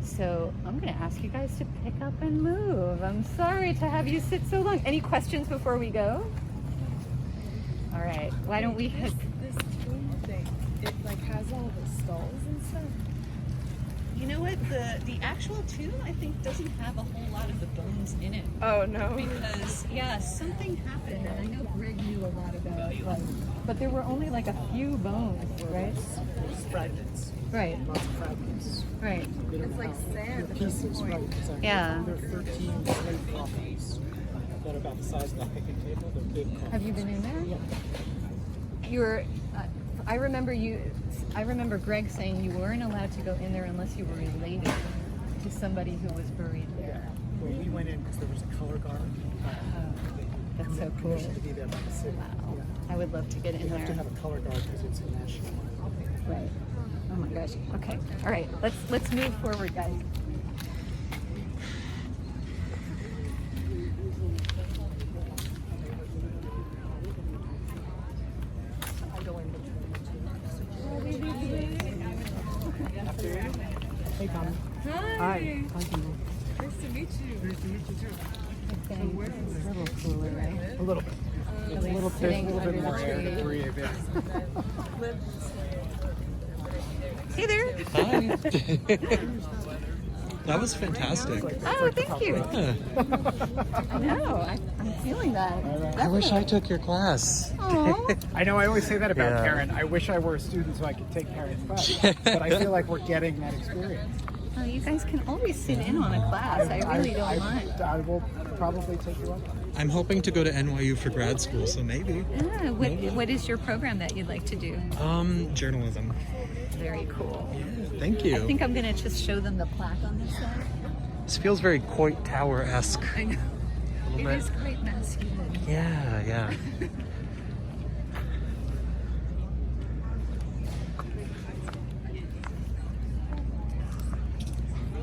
So I'm going to ask you guys to pick up and move. I'm sorry to have you sit so long. Any questions before we go? All right, why don't we hit This tomb thing, it like has all the skulls and stuff. You know what? The actual tomb, I think, doesn't have a whole lot of the bones in it. Oh no! Because something happened, and I know Greg knew a lot about it, but there were only like a few bones, right? Fragments. Right. Lots of fragments. Right. It's like sand. The pieces, right? Exactly. Yeah. There are 13 slate coffins that are about the size of that picnic table. They're big coffins. Have you been in there? Yeah. You were. I remember Greg saying you weren't allowed to go in there unless you were related to somebody who was buried there. Well, we went in because there was a color guard. That's so cool. Permission to be there by the city. Wow. Yeah. I would love to get in You there. have to have a color guard because it's a national. Right. Oh my gosh. Okay. All right. Let's move forward, guys. Hey, Connor. Hi. Hi. Hi, Connor. Nice to meet you. Nice to meet you too. I think it's a little cooler, right? A little bit. It's a little bit, sitting a little bit under more the air to tree. breathe. Yeah. Hey there. Hi. That was fantastic. Oh, thank you. Yeah. I know. I'm feeling that. I wish I took your class. Aw. I know I always say that about Yeah. Karen. I wish I were a student so I could take Karen's class. But I feel like we're getting that experience. Well, you guys can always sit in on a class. I really don't mind. I will probably take you up. I'm hoping to go to NYU for grad school, so maybe. Yeah, what is your program that you'd like to do? Journalism. Very cool. Thank you. I think I'm going to just show them the plaque on this side. This feels very Coit Tower-esque. I know. A little It bit. is quite masculine. Yeah, yeah.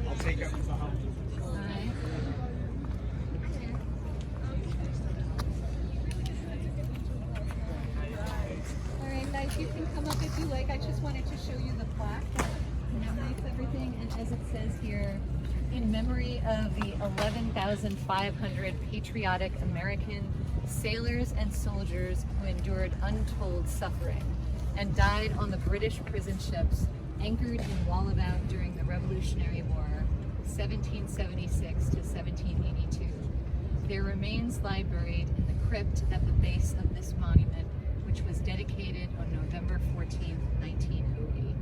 I'll take it. All right, guys, you can come up if you like. I just wanted to show you the plaque that commemorates everything. And as it says here, in memory of the 11,500 patriotic American sailors and soldiers who endured untold suffering and died on the British prison ships anchored in Wallabout during the Revolutionary War, 1776 to 1782. Their remains lie buried in the crypt at the base of this monument, which was dedicated on November 14, 1908.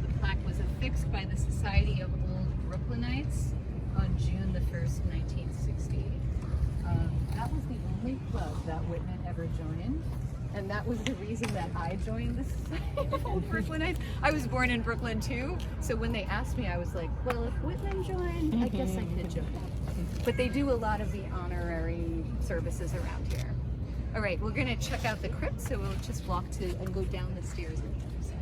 The plaque was affixed by the Society of Old Brooklynites on June the 1st, 1960. That was the only club that Whitman ever joined, and that was the reason that I joined the Society of Old Brooklynites. I was born in Brooklyn too, so when they asked me, I was like, well, if Whitman joined, I guess I could join. But they do a lot of the honorary services around here. All right, we're gonna check out the crypt, so we'll just walk to and go down the stairs on the other side.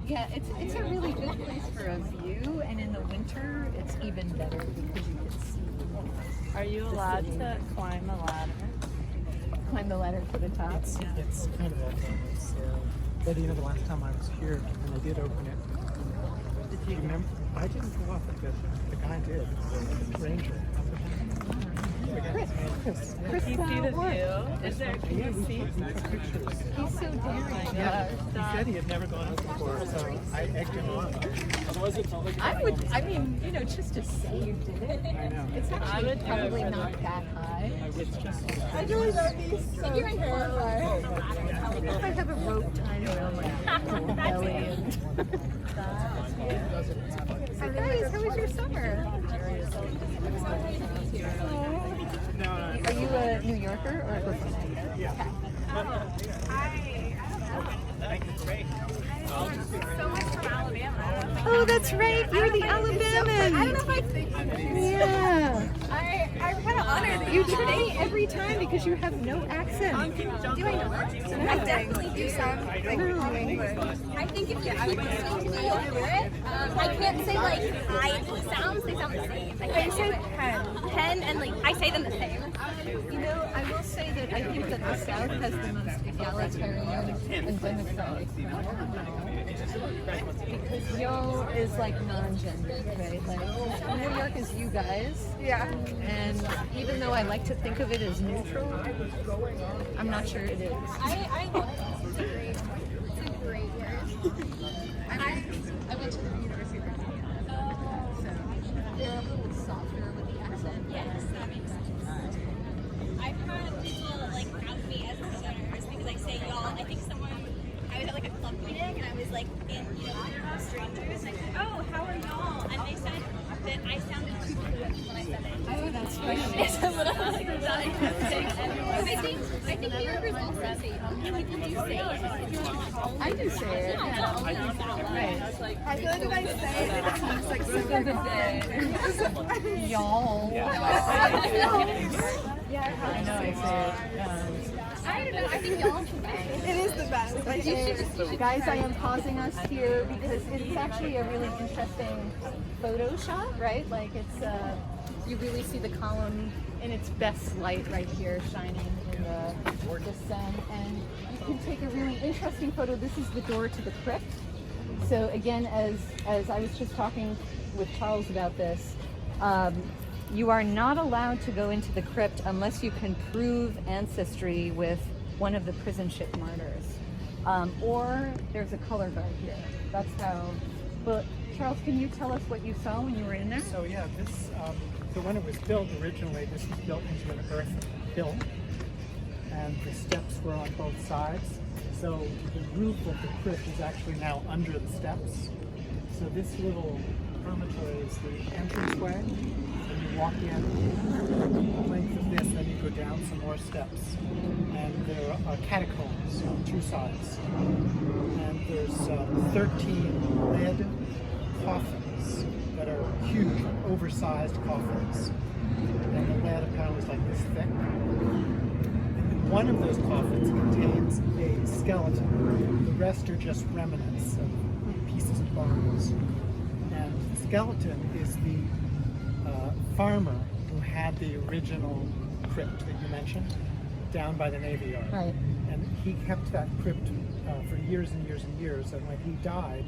Yeah, it's a really good place for a view, and in the winter, it's even better because you can see. Are you allowed to climb the ladder? Climb the ladder to the top. It's kind of open. But you know, the last time I was here, and I did open it. Did you remember? I didn't go up, but the guy did. The ranger. Chris. Can you see the view? Is there, can you see? He's so daring. Yeah, he said he had never gone up before, so I egged him on. Otherwise, it felt like I mean, you know, just to say you did it. I know. It's actually probably not that high. It's just. I really love these. So You're in terrified. I have a rope tied around my belly. And... So guys, how was your summer? Are you a New Yorker or a Brooklyn? Yeah. So much from Alabama. Oh, that's right. You're the Alabamans. I don't know if I think Yeah. I'm kind of honored that You today every time because you have no accent. do I know? I definitely do sound like New English. I think if you're speaking to me, you'll hear it. I can't say like sounds, they sound the same. I can't say pen and like I say them the same. You know, I will say that I think that the South has the most egalitarian and democratic because yo is like non-gendered, right? Like New York is you guys. Yeah. And even though I like to think of it as neutral, I'm not sure it is. I love it. It's a great word. I went to the University of Virginia, so they're a little softer with the accent. Yes, that makes sense. I've had people like out me as Southerners because I say y'all. I think I was at like a club meeting and I was like in, strangers and I said, oh, how are y'all? And they said that I sounded too fluent when I said it. Oh, that's funny. It's a little I think New Yorkers also say people do say it. I do say it. Right. I feel like if I say it, it sounds like super confident. Y'all. Yeah, I know I say it. I don't know. I think y'all should say it is the best. Guys, I am pausing us here because it's actually a really interesting photo shot, right? Like it's, you really see the column in its best light right here, shining in the sun. And you can take a really interesting photo. This is the door to the crypt. So again, as I was just talking with Charles about this, you are not allowed to go into the crypt unless you can prove ancestry with one of the prison ship martyrs. Or there's a color guard here. That's how. Well, Charles, can you tell us what you saw when you were in there? So yeah, this. So when it was built originally, this was built into an earth hill, and the steps were on both sides. So the roof of the crypt is actually now under the steps. So this little promontory is the entranceway, and you walk in the length of this, then you go down some more steps, and there are catacombs on two sides, and there's 13 lead coffins that are huge, oversized coffins, and the lead apparently is like this thick. And one of those coffins contains a skeleton. The rest are just remnants of pieces of bones. And the skeleton is the farmer who had the original crypt that you mentioned down by the Navy Yard. Right. And he kept that crypt for years and years and years. And when he died,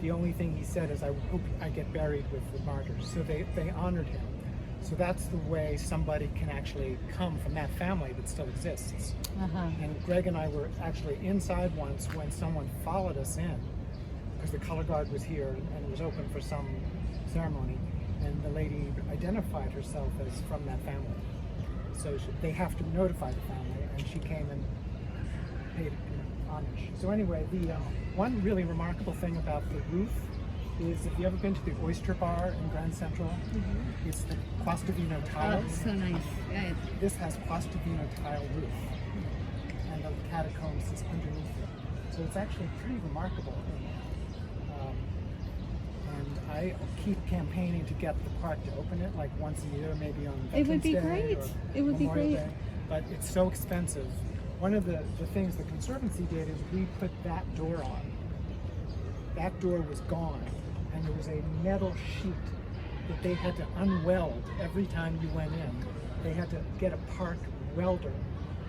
the only thing he said is, I hope I get buried with the martyrs. So they honored him. So that's the way somebody can actually come from that family that still exists. And Greg and I were actually inside once when someone followed us in, because the color guard was here and it was open for some ceremony, and the lady identified herself as from that family. So they have to notify the family, and she came and paid homage. So anyway, the one really remarkable thing about the roof is, if you ever been to the Oyster Bar in Grand Central, it's the Quastavino tiles. Oh, so nice. Yeah. This has Quastavino tile roof, and the catacombs is underneath it. So it's actually pretty remarkable. And I keep campaigning to get the park to open it, like once a year, maybe on Veterans It would be Day great. or It would be Memorial great. Day. But it's so expensive. One of the things the Conservancy did is we put that door on. That door was gone, and there was a metal sheet that they had to unweld every time you went in. They had to get a park welder,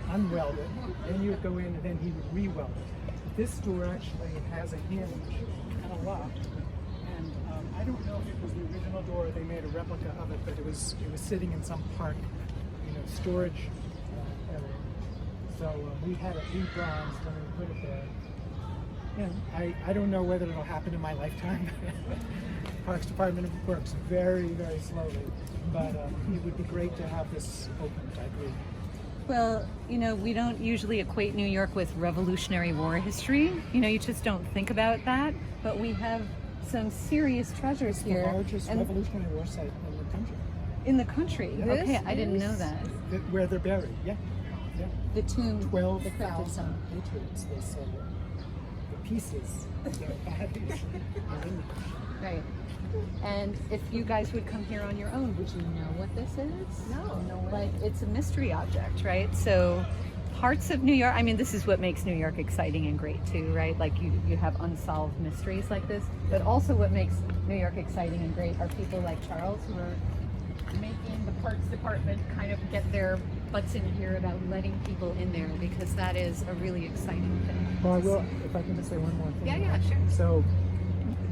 unweld it, then you would go in and then he would re-weld it. This door actually has a hinge and a lock, and I don't know if it was the original door or they made a replica of it, but it was sitting in some park, storage area. So we had it re-bronzed when we put it there. And I don't know whether it'll happen in my lifetime. Parks Department works very, very slowly, but it would be great to have this opened, I agree. Well, we don't usually equate New York with Revolutionary War history. You just don't think about that. But we have some serious treasures here. The largest Revolutionary War site in the country. In the country? Yes. Okay, I didn't know that. where they're buried, yeah. The tomb, 12,000 patriots, they say. The pieces, their bodies are in there. Right. And if you guys would come here on your own, would you know what this is? No. Like, it's a mystery object, right? So parts of New York, I mean, this is what makes New York exciting and great too, right? Like you have unsolved mysteries like this, but also what makes New York exciting and great are people like Charles who are making the parks department kind of get their butts in here about letting people in there, because that is a really exciting thing. Well, I will, if I can just say one more thing. Yeah, sure. So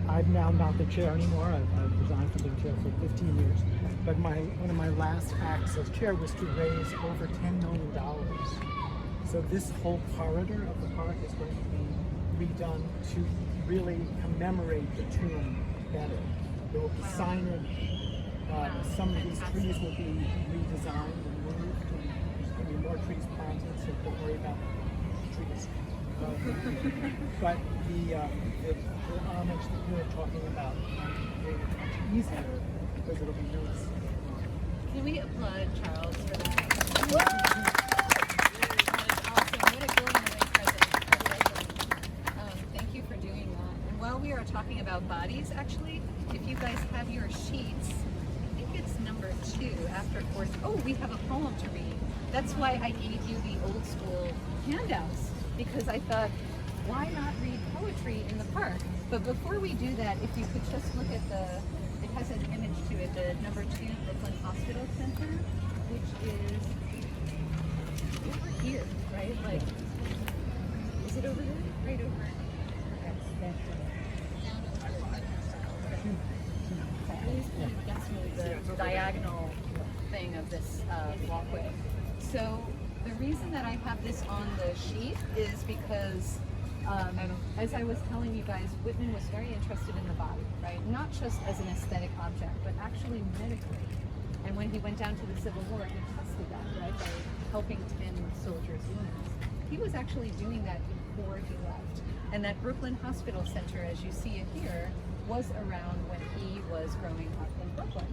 I'm now not the chair anymore. I've resigned from being chair for 15 years. But one of my last acts as chair was to raise over $10 million. So this whole corridor of the park is going to be redone to really commemorate the tomb better. There will be signage. Some of these trees will be redesigned and moved. And there's going to be more trees planted, so don't worry about trees. But the homage that we were talking about will be much easier because it'll be noticed. Can we applaud Charles for that? That is awesome. What a going away present. Thank you for doing that. And while we are talking about bodies, actually, if you guys have your sheets, I think it's number 2 after course. Oh, we have a poem to read. That's why I gave you the old school handouts, because I thought, why not read poetry in the park? But before we do that, if you could just look at it has an image to it, the number 2 Brooklyn Hospital Center, which is over here, right? Like, is it over there? Right over there. That's really the diagonal thing of this walkway. So the reason that I have this on the sheet is because as I was telling you guys, Whitman was very interested in the body, right? Not just as an aesthetic object, but actually medically. And when he went down to the Civil War, he tested that, right, by helping tend soldiers' wounds. He was actually doing that before he left. And that Brooklyn Hospital Center, as you see it here, was around when he was growing up in Brooklyn.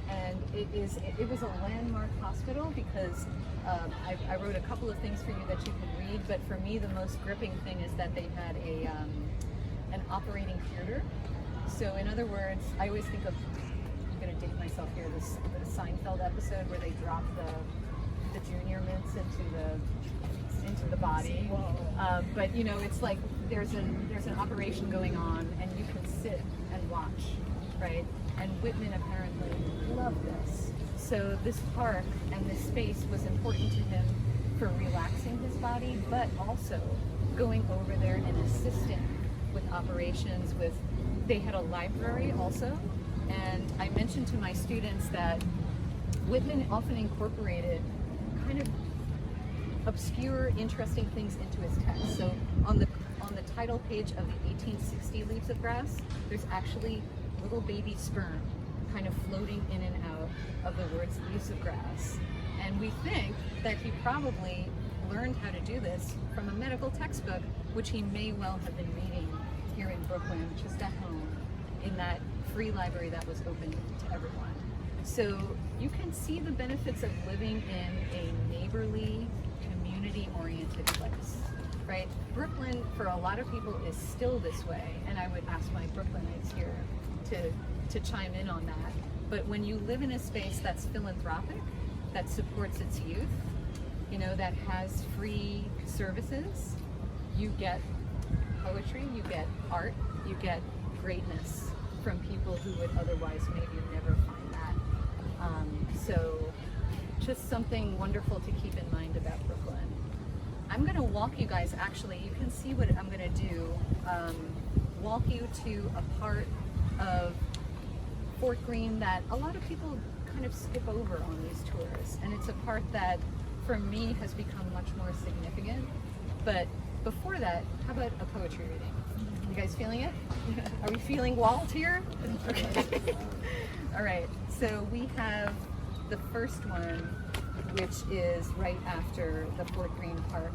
And it was a landmark hospital because I wrote a couple of things for you that you can read, but for me the most gripping thing is that they had an operating theater. So in other words, I always think of, I'm going to date myself here, the Seinfeld episode where they drop the junior mints into the body. But you know, it's like there's an operation going on and you can sit and watch, right? And Whitman apparently loved this. So this park and this space was important to him for relaxing his body, but also going over there and assisting with operations. They had a library also, and I mentioned to my students that Whitman often incorporated kind of obscure, interesting things into his text. So on the title page of the 1860 Leaves of Grass, there's actually little baby sperm kind of floating in and out of the words leaves of grass. And we think that he probably learned how to do this from a medical textbook, which he may well have been reading here in Brooklyn, just at home, in that free library that was open to everyone. So you can see the benefits of living in a neighborly, community-oriented place, right? Brooklyn, for a lot of people, is still this way, and I would ask my Brooklynites here to chime in on that. But when you live in a space that's philanthropic, that supports its youth, you know, that has free services, you get poetry, you get art, you get greatness from people who would otherwise maybe never find that. So just something wonderful to keep in mind about Brooklyn. I'm going to walk you guys, actually, you can see what I'm going to do, walk you to a part of Fort Greene that a lot of people kind of skip over on these tours, and it's a part that for me has become much more significant. But before that, how about a poetry reading? You guys feeling it? Are we feeling Walt here? Okay. All right, so we have the first one, which is right after the Fort Greene Park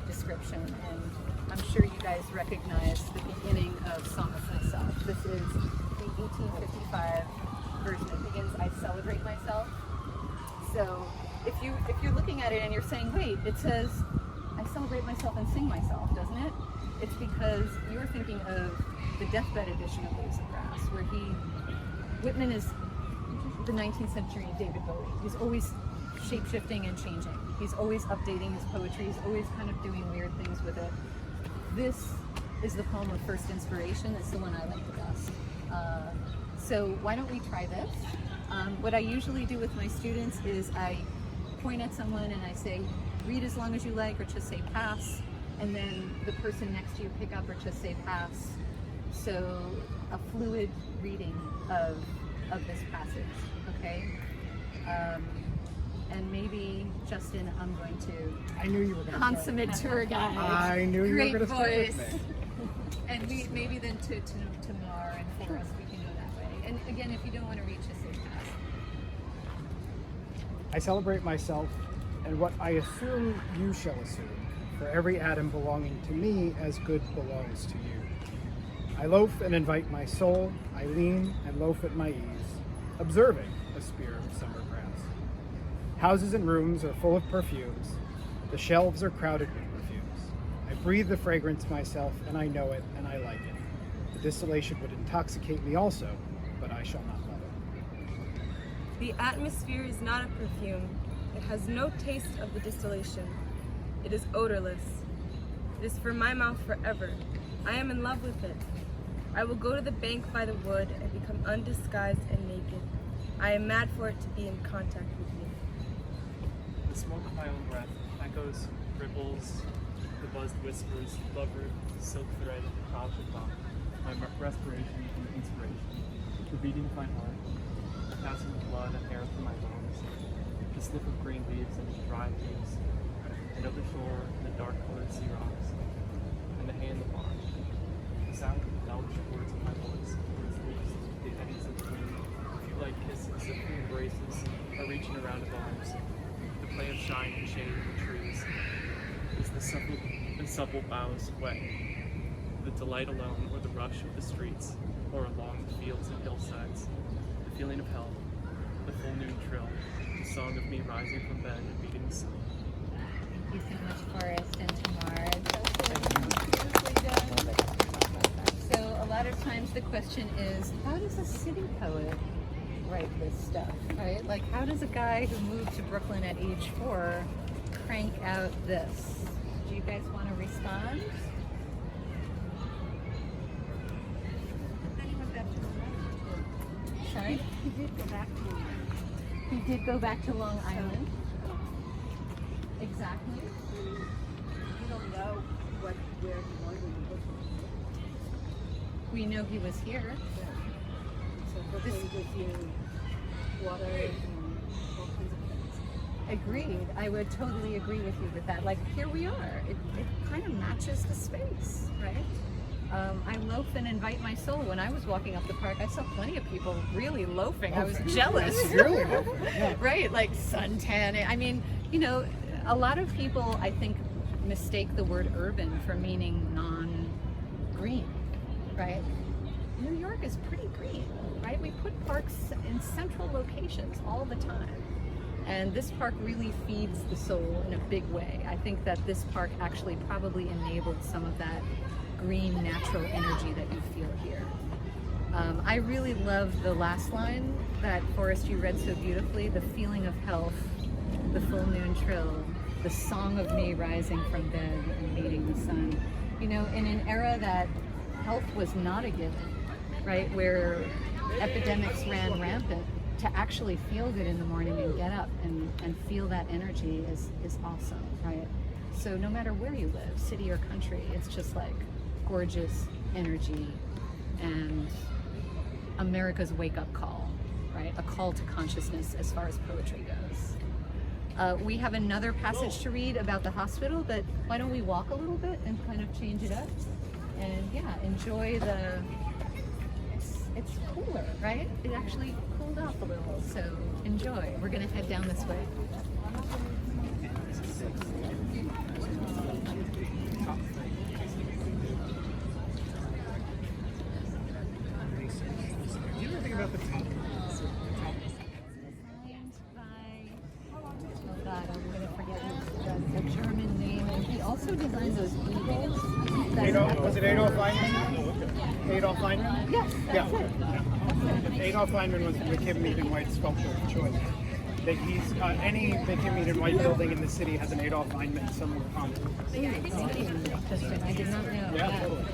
description, and I'm sure you guys recognize the beginning of Song of Myself. This is the 1855 version. It begins, I celebrate myself. So if you're looking at it and you're saying, wait, it says, I celebrate myself and sing myself, doesn't it? It's because you're thinking of the deathbed edition of Leaves of Grass, where Whitman is the 19th century David Bowie. He's always shape-shifting and changing. He's always updating his poetry. He's always kind of doing weird things with it. This is the poem of first inspiration. It's the one I like the best. So why don't we try this? What I usually do with my students is I point at someone and I say, read as long as you like, or just say pass, and then the person next to you pick up or just say pass. So a fluid reading of this passage, okay? And maybe, Justin, I'm going to... I knew you were going to consummate tour guide. I knew you were going to start with me. And maybe then to Mar and Forrest, we can go that way. And again, if you don't want to reach, just say pass. I celebrate myself and what I assume you shall assume, for every atom belonging to me as good belongs to you. I loaf and invite my soul, I lean and loaf at my ease, observing a spear of summer grass. Houses and rooms are full of perfumes, the shelves are crowded with perfumes. I breathe the fragrance myself, and I know it, and I like it. The distillation would intoxicate me also, but I shall not love it. The atmosphere is not a perfume. It has no taste of the distillation. It is odorless. It is for my mouth forever. I am in love with it. I will go to the bank by the wood and become undisguised and naked. I am mad for it to be in contact with me. The smoke of my own breath echoes, ripples, the buzzed whispers, lover, silk thread, cloud to cloud. My respiration and inspiration, the beating of my heart, the passing of blood and air through my bones, the slip of green leaves and dry leaves, and of the shore, the dark-colored sea rocks, and the hay in the barn, the sound of the embellished words of my voice, words leaves, the eddies of the wind, like kisses, the free embraces, a reaching around of arms, the play of shine and shade in the trees, is the supple boughs wet, the delight alone, or the rush of the streets, or along the fields and hillsides, the feeling of health, the full noon trill, the song of me rising from bed and beating the sun. Thank you so much, Forrest and Tamar. So a lot of times the question is, how does a city poet write this stuff, right? Like, how does a guy who moved to Brooklyn at age 4 crank out this? Do you guys want to respond? Sorry? He did go back to Long Island. He did go back to Long Island. Exactly. You don't know where he was in the book. We know he was here. So Brooklyn gives you water and all kinds of things. Agreed. I would totally agree with you with that. Like, here we are. It kind of matches the space, right? I loaf and invite my soul. When I was walking up the park, I saw plenty of people really loafing. I was jealous. Really loafing, yeah. Right? Like suntan. I mean, you know, a lot of people, I think, mistake the word urban for meaning non-green, right? New York is pretty green, right? We put parks in central locations all the time. And this park really feeds the soul in a big way. I think that this park actually probably enabled some of that green natural energy that you feel here. I really love the last line that Forrest, you read so beautifully, the feeling of health, the full noon trill, the song of me rising from bed and meeting the sun. You know, in an era that health was not a given, right, where epidemics ran rampant, to actually feel good in the morning and get up and feel that energy is awesome, right? So no matter where you live, city or country, it's just like gorgeous energy and America's wake-up call, right? A call to consciousness as far as poetry goes. We have another passage to read about the hospital, but why don't we walk a little bit and kind of change it up? And yeah, enjoy the, it's cooler, right? It actually cooled off a little, so enjoy. We're gonna head down this way. Do you ever think about the top? also designed those eagles. Was it Adolf Feynman? Adolf Feynman? Yes. Yeah. Adolf Feynman was the McKim and White sculptor of choice. That he's any McKim and White building in the city has an Adolf Feynman somewhere common. Interesting. I did not know. Yeah, totally.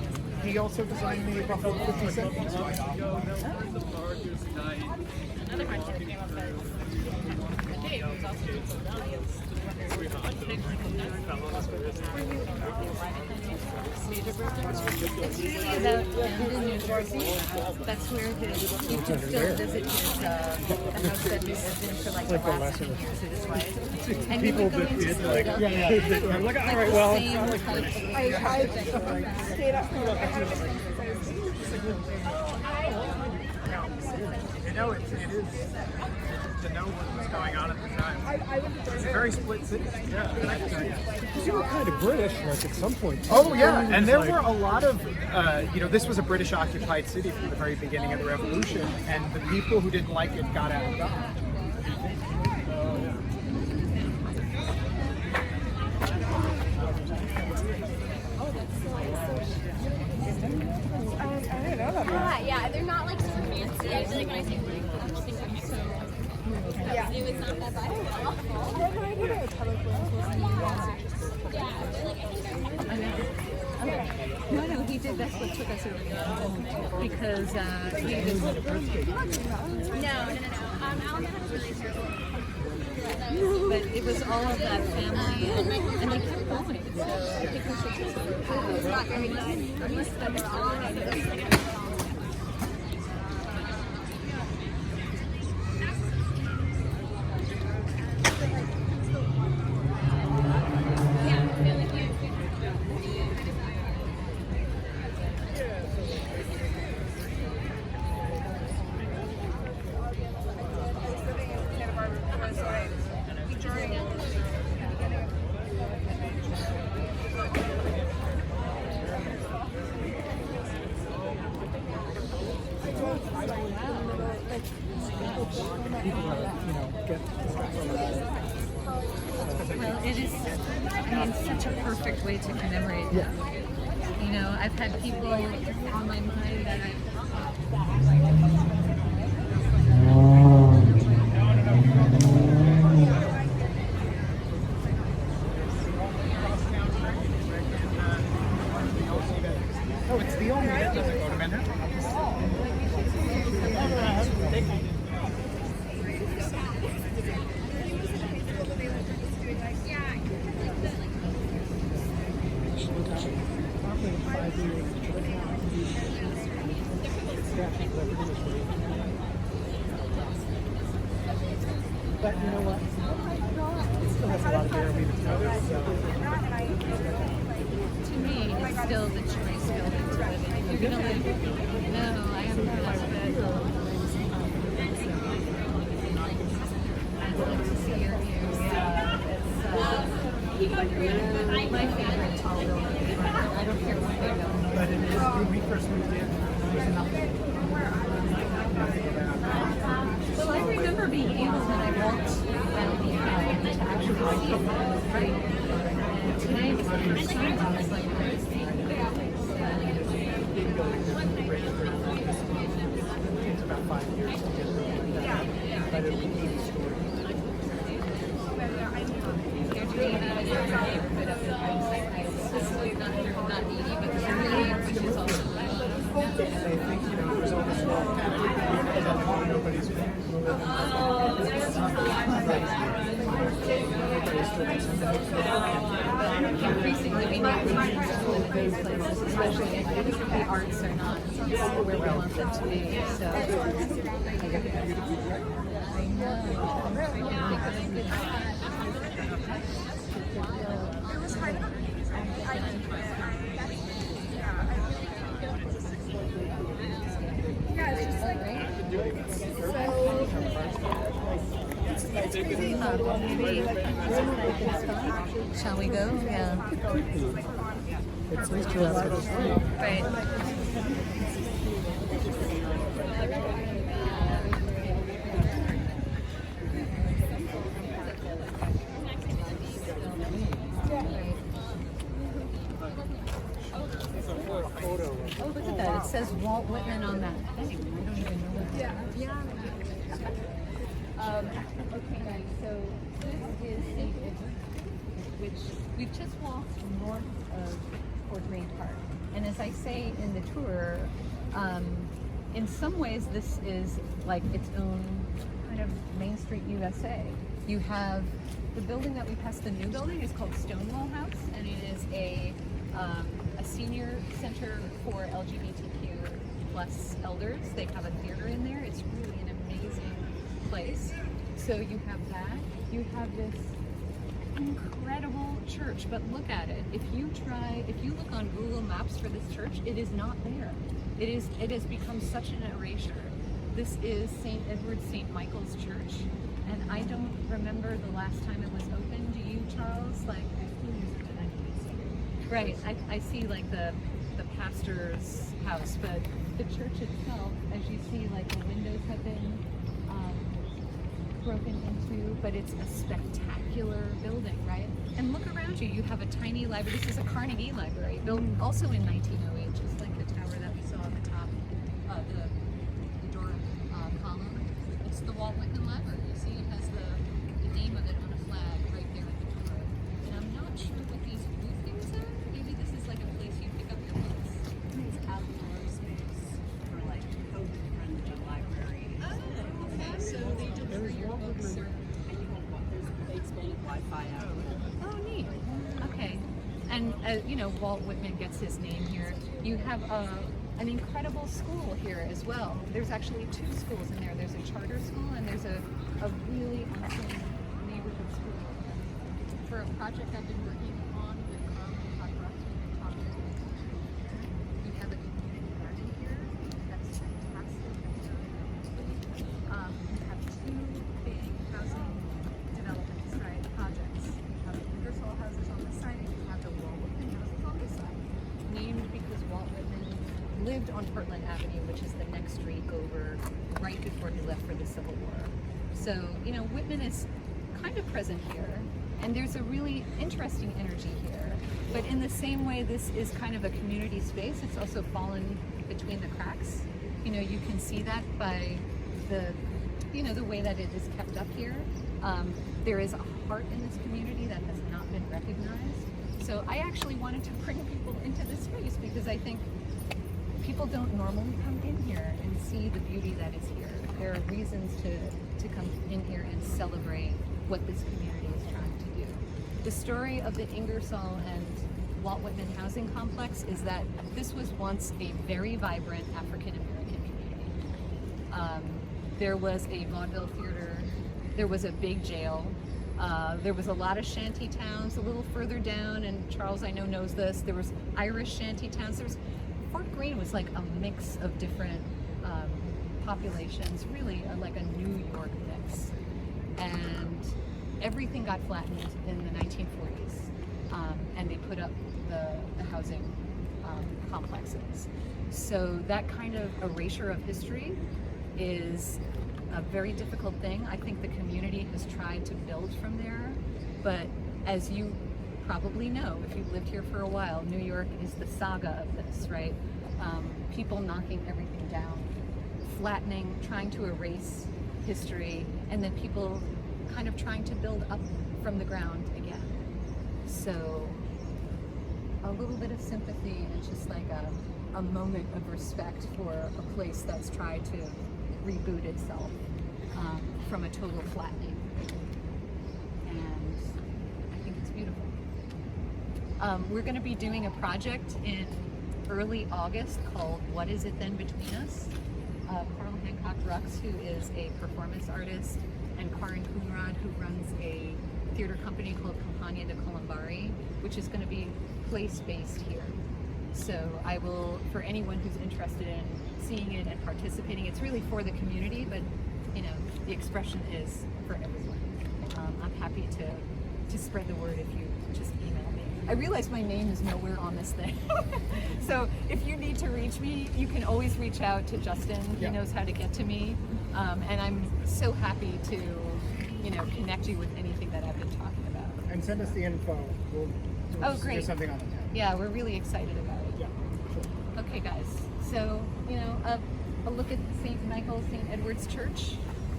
He also designed the Buffalo 57. Another question that came up is Dave was also in Philadelphia. It's really about Camden, New Jersey. That's where you can still visit his the house that he lived in for like the last 10 years of his life. And People that did like, I'm like, all right, well, it's not like I stayed up you know, it is to know what was going on at the time. It's a very split city. Yeah. You were kind of British, like at some point. Oh yeah, and there were a lot of, this was a British occupied city from the very beginning of the revolution, and the people who didn't like it got out of Dodge. Yeah, they're not like super fancy. I feel like when I say like, I'm just thinking so. Yeah. It was not that bad. It was awful. Yeah, but like I think they're No, he did. That's what took us over because he was. No. Alabama was really terrible. But it was all of that family, and they kept going. So I think we should just. It was not very good. At least that they're all on it. Well, it is, such a perfect way to commemorate them. You know, I've had people on my mind that Oh, it's the only that doesn't go to Manhattan. But you know what? It still has a lot of Jeremy to tell us. to me, it's still the choice building to live in. If you're gonna live, no, I am not. I'd like to see your views. It's my favorite tall building. I don't care what they go. But it is, when we first moved in, there was nothing. Well, I remember being able when I walked around the alley to actually see it, right? And today was the first time I was like, It's about 5 years to get there. But it would be a story. Not needy, but really, which is also They think, there's all this small panic that nobody's increasingly we need to live in these places, especially if the arts are not where we want them to be. So shall we go? Yeah. It's interesting. Right. Oh, look at that. It says Walt Whitman on that thing. I don't even know what that is. Yeah. Okay, guys, so this is St. Edward, which we've just walked north of Fort Greene Park. And as I say in the tour, in some ways this is like its own kind of Main Street USA. You have the building that we passed, the new building is called Stonewall House, and it is a senior center for LGBTQ plus elders. They have a theater in there. It's really an amazing place. So you have that. You have this incredible church, but look at it. If you look on Google Maps for this church, it is not there. It has become such an erasure. This is St. Edward St. Michael's Church, and I don't remember the last time it was open. Do you, Charles? Like, right, I see like the pastor's house, but the church itself, as you see, like the windows have been broken into, but it's a spectacular building, right? And look around you, you have a tiny library. This is a Carnegie Library, built also in 1908, just like the tower that we saw at the top, the Doric column. It's the Walt Whitman Library. You see it has the name of it on a flag right there at the door. And I'm not sure what these blue things are. Maybe this is like a place you pick up your books. It's outdoor space for like COVID-friendly library. Oh, okay, so they deliver your books. They expanded Wi-Fi out. Oh, neat. Okay. And, you know, Walt Whitman gets his name here. You have an incredible school here as well. There's actually two schools in there. There's a charter school and there's a really awesome neighborhood school. For a project I've been working on with Carl Hancock, we have a community garden here. That's fantastic. We have two big housing development side projects. We have the Ingersoll houses on the side, and we have the Walt Whitman houses on the side, named because Walt Whitman lived on Portland Avenue, which is the next street over right before he left for the Civil War. So, you know, Whitman is kind of present here, and there's a really interesting energy here. But in the same way, this is kind of a community space. It's also fallen between the cracks. You know, you can see that by the way that it is kept up here. There is a heart in this community that has not been recognized. So I actually wanted to bring people into this space because I think people don't normally come in here and see the beauty that is here. There are reasons to come in here and celebrate what this community is trying to do. The story of the Ingersoll and Walt Whitman housing complex is that this was once a very vibrant African American community. There was a vaudeville theater, there was a big jail, there was a lot of shanty towns a little further down, and Charles I know knows this, there was Irish shanty towns. Fort Greene was like a mix of different populations, really like a New York mix. And everything got flattened in the 1940s, and they put up the housing complexes. So that kind of erasure of history is a very difficult thing. I think the community has tried to build from there, but as you probably know, if you've lived here for a while, New York is the saga of this, right? People knocking everything down, flattening, trying to erase history, and then people kind of trying to build up from the ground again. So a little bit of sympathy and just like a moment of respect for a place that's tried to reboot itself from a total flattening. And I think it's beautiful. We're going to be doing a project in early August called What Is It Then Between Us? Carl Hancock Rux, who is a performance artist, and Karin Coonrod, who runs a theater company called Compagnia de Columbari, which is going to be place-based here. So I will, for anyone who's interested in seeing it and participating, it's really for the community, but you know, the expression is for everyone. I'm happy to spread the word if you just email me. I realize my name is nowhere on this thing. So if you need to reach me, you can always reach out to Justin. He knows how to get to me. And I'm so happy to, you know, connect you with anything that I've been talking about. And send us the info. We'll Oh, great. do something on it. Yeah, we're really excited about it. Yeah, sure. Okay, guys. So a look at St. Michael, St. Edward's Church.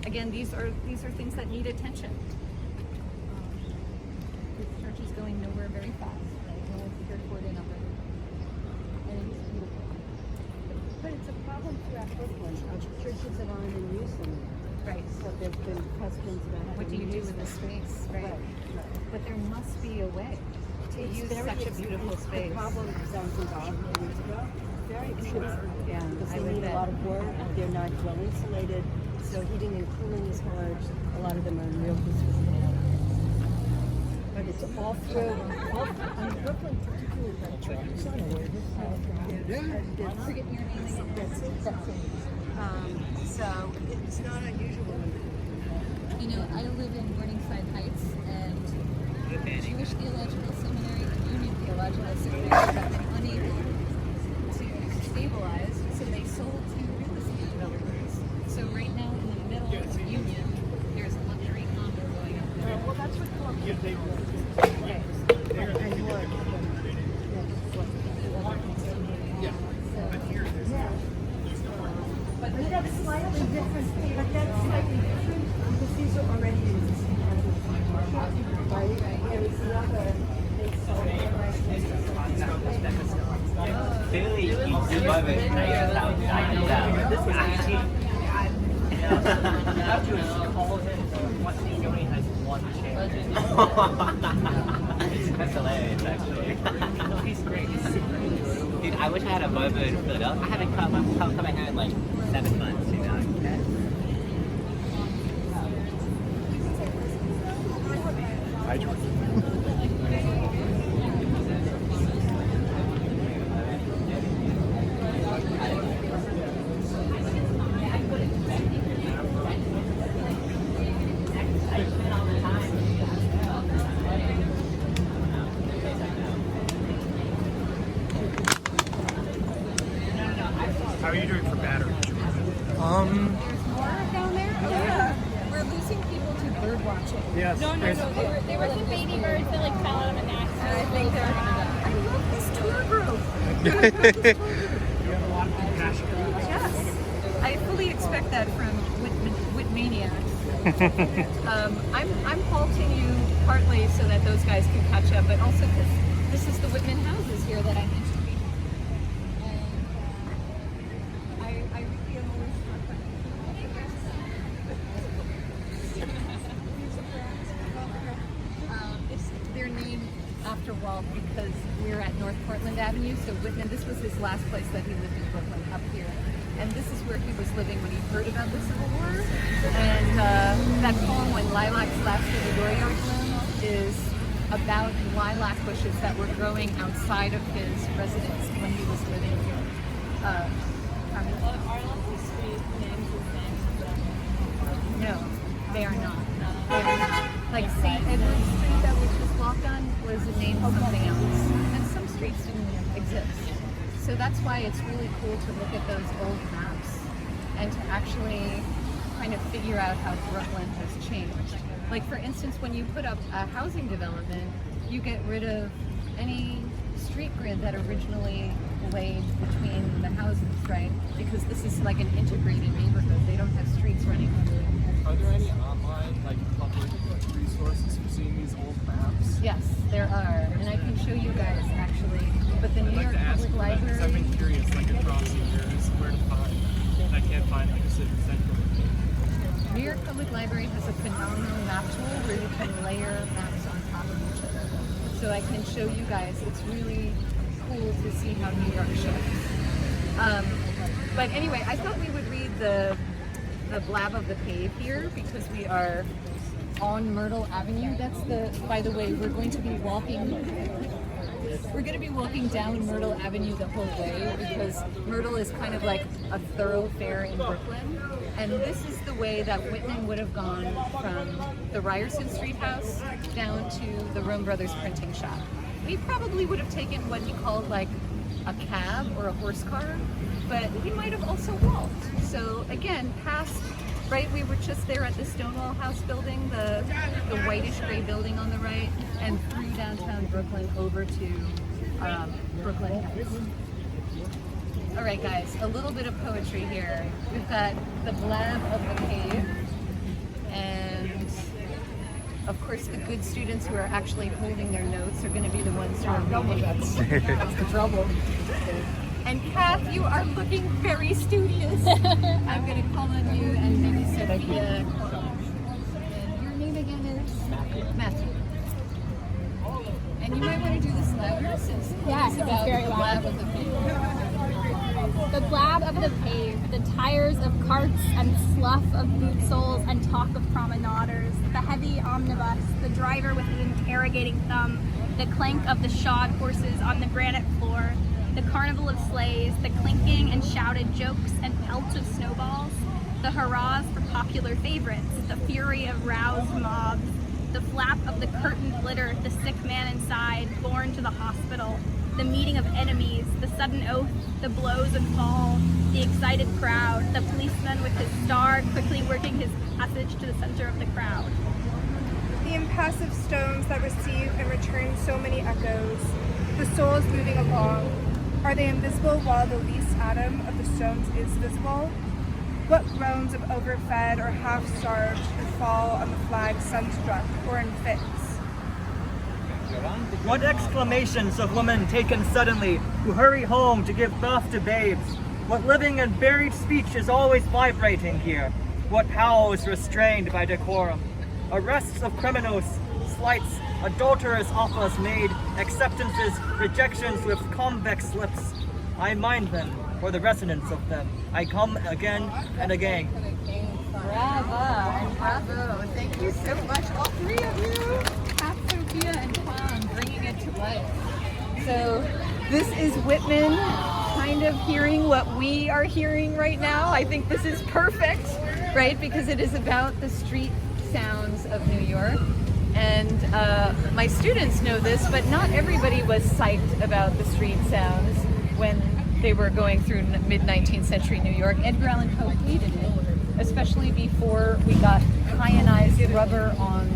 Again, these are things that need attention. This church is going nowhere very fast. Right? No one's here cording up everything, and it is beautiful. But it's a problem throughout Brooklyn of churches that aren't in use anymore. Right. So there's been questions about What do you do with the space, right? But there must be a way to use such a beautiful space. The problem is I was involved years ago. Very expensive. Yeah, because I they would need bet. a lot of work. They're not well insulated, so heating and cooling is hard. A lot of them are in real disrepair. But it's all through. Brooklyn particularly got tracks. Forget your name again. So it's not unusual. I live in Morningside Heights, and Jewish Theological Seminary and Union Theological Seminary have been unable to stabilize, so they sold to real estate developers. So right now in the middle of Union, there's a luxury condo going up there. Well, that's what Columbia did. Okay. And work. But that's slightly different. But that's slightly different because these are already existing houses. Right? There is another. They sold Clearly, you do love it. I know that. This was actually. After all of it, he only has one chance. That's hilarious, actually. No, he's great. He's super enjoyable. Dude, I wish I had a barber in Philadelphia. I haven't cut my hair in like 7 months, Hi, George. How are you doing for battery? There's more down there? Yeah. We're losing people to bird watching. Yes. No, they were the baby birds that like fell out of a nest. I think they're I love this tour group. You have a lot of compassion. Yes. I fully expect that from Whitmaniacs. I'm halting you partly so that those guys can catch up, but also because this is the Whitman houses here that I'm entering. And I really am always struck by they're named after Walt because we're at North Portland Avenue. So Whitman, this was his last place that he lived in Brooklyn, up here. And this is where he was living when he heard about the Civil War. And that poem, When Lilacs Last in the Dooryard Bloom, is about lilac bushes that were growing outside of his residence when he was living here. No, they are not. They are not. Like St. Edward's Street that we just walked on was named something else. And some streets didn't exist. So that's why it's really cool to look at those old maps and to actually kind of figure out how Brooklyn has changed. Like for instance, when you put up a housing development, you get rid of any street grid that originally laid between the houses, right? Because this is like an integrated neighborhood. They don't have streets running under it. Are there any online, like public resources for seeing these old maps? Yes, there are, and I can show you guys actually. But the New York Public Library. I've been curious, like across the years, where to find. And I can't find like a city center. New York Public Library has a phenomenal map tool where you can layer maps on top of each other. So I can show you guys. It's really cool to see how New York shifts. But anyway, I thought we would read the blab of the pave here because we are on Myrtle Avenue. That's by the way, we're going to be walking down Myrtle Avenue the whole way because Myrtle is kind of like a thoroughfare in Brooklyn. And this is the way that Whitman would have gone from the Ryerson Street house down to the Rome Brothers printing shop. We probably would have taken what he called like a cab or a horse car, but he might have also walked. So again, past, right, we were just there at the Stonewall House building, the whitish gray building on the right, and through downtown Brooklyn over to Brooklyn Heights. All right, guys, a little bit of poetry here. We've got the blab of the cave, and of course the good students who are actually holding their notes are going to be the ones who are reading. That's the trouble. And Kath, you are looking very studious. I'm going to call on you and maybe Sophia. And your name again is? Matthew. And you might want to do this louder since it's about very the loud. blab of the cave. The blab of the pave, the tires of carts and slough of boot soles and talk of promenaders, the heavy omnibus, the driver with an interrogating thumb, the clank of the shod horses on the granite floor, the carnival of sleighs, the clinking and shouted jokes and pelts of snowballs, the hurrahs for popular favorites, the fury of roused mobs, the flap of the curtained litter, the sick man inside, borne to the hospital, the meeting of enemies, the sudden oath, the blows and fall, the excited crowd, the policeman with his star quickly working his passage to the center of the crowd. The impassive stones that receive and return so many echoes, the souls moving along, are they invisible while the least atom of the stones is visible? What groans of overfed or half-starved who fall on the flag sunstruck or in fits? What exclamations of women taken suddenly, who hurry home to give birth to babes. What living and buried speech is always vibrating here. What howls restrained by decorum. Arrests of criminals, slights, adulterous offers made, acceptances, rejections with convex lips. I mind them, for the resonance of them. I come again and again. Bravo, bravo. Thank you so much, all three of you. Pat, Sophia, and Tom, bringing it to life. So this is Whitman kind of hearing what we are hearing right now. I think this is perfect, right? Because it is about the street sounds of New York. And my students know this, but not everybody was psyched about the street sounds when they were going through mid-19th century New York. Edgar Allan Poe hated it, especially before we got ionized rubber on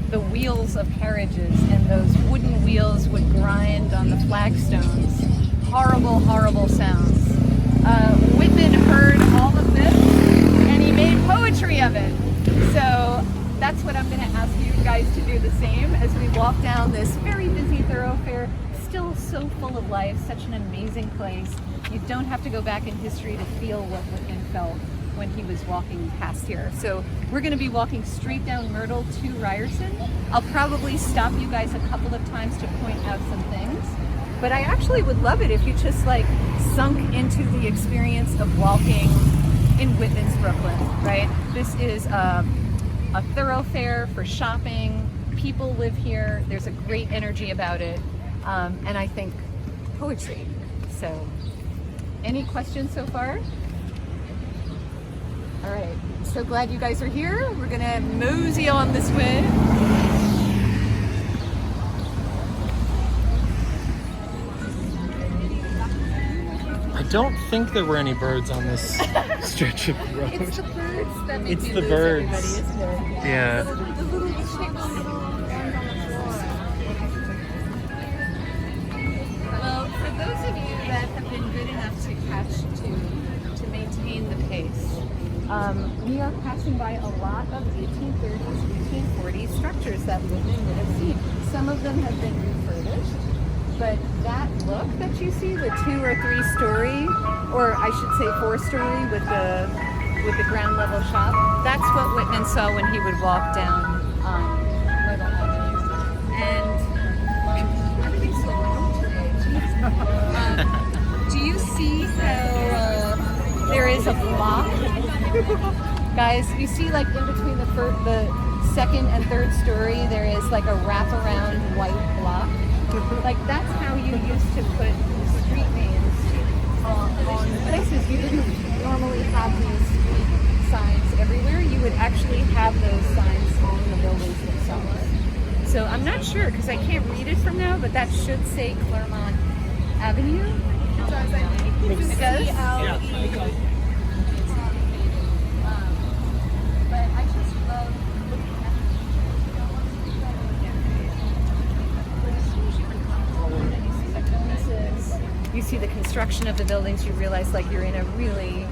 the wheels of carriages, and those wooden wheels would grind on the flagstones. Horrible, horrible sounds. Whitman heard all of this, and he made poetry of it. So that's what I'm going to ask you guys to do the same as we walk down this very busy thoroughfare, still so full of life, such an amazing place. You don't have to go back in history to feel what Whitman felt when he was walking past here. So we're going to be walking straight down Myrtle to Ryerson. I'll probably stop you guys a couple of times to point out some things, but I actually would love it if you just like sunk into the experience of walking in Whitman's Brooklyn, right? This is a thoroughfare for shopping. People live here. There's a great energy about it, and I think poetry. So any questions so far? All right, so glad you guys are here. We're gonna mosey on this way. I don't think there were any birds on this stretch of road. It's the birds that make It's me the lose birds. everybody, isn't it? Yeah. The little chicks. Well, for those of you that have been good enough to catch to maintain the pace, we are passing by a lot of 1830s, 1840s structures that Whitman would have seen. Some of them have been refurbished, but that look that you see, the 2 or 3 story, or I should say 4 story with the ground level shop, that's what Whitman saw when he would walk down Myrtle Avenue. And I'm being so loud today. Do you see how there is a block? Guys, you see like in between the second and third story, there is like a wraparound white block. Like that's how you used to put street names on places. You didn't normally have these street signs everywhere. You would actually have those signs on the buildings themselves. So I'm not sure because I can't read it from now, but that should say Claremont Avenue. It does? Yeah. But I just love looking at you see the construction of the buildings, you realize like you're in a really,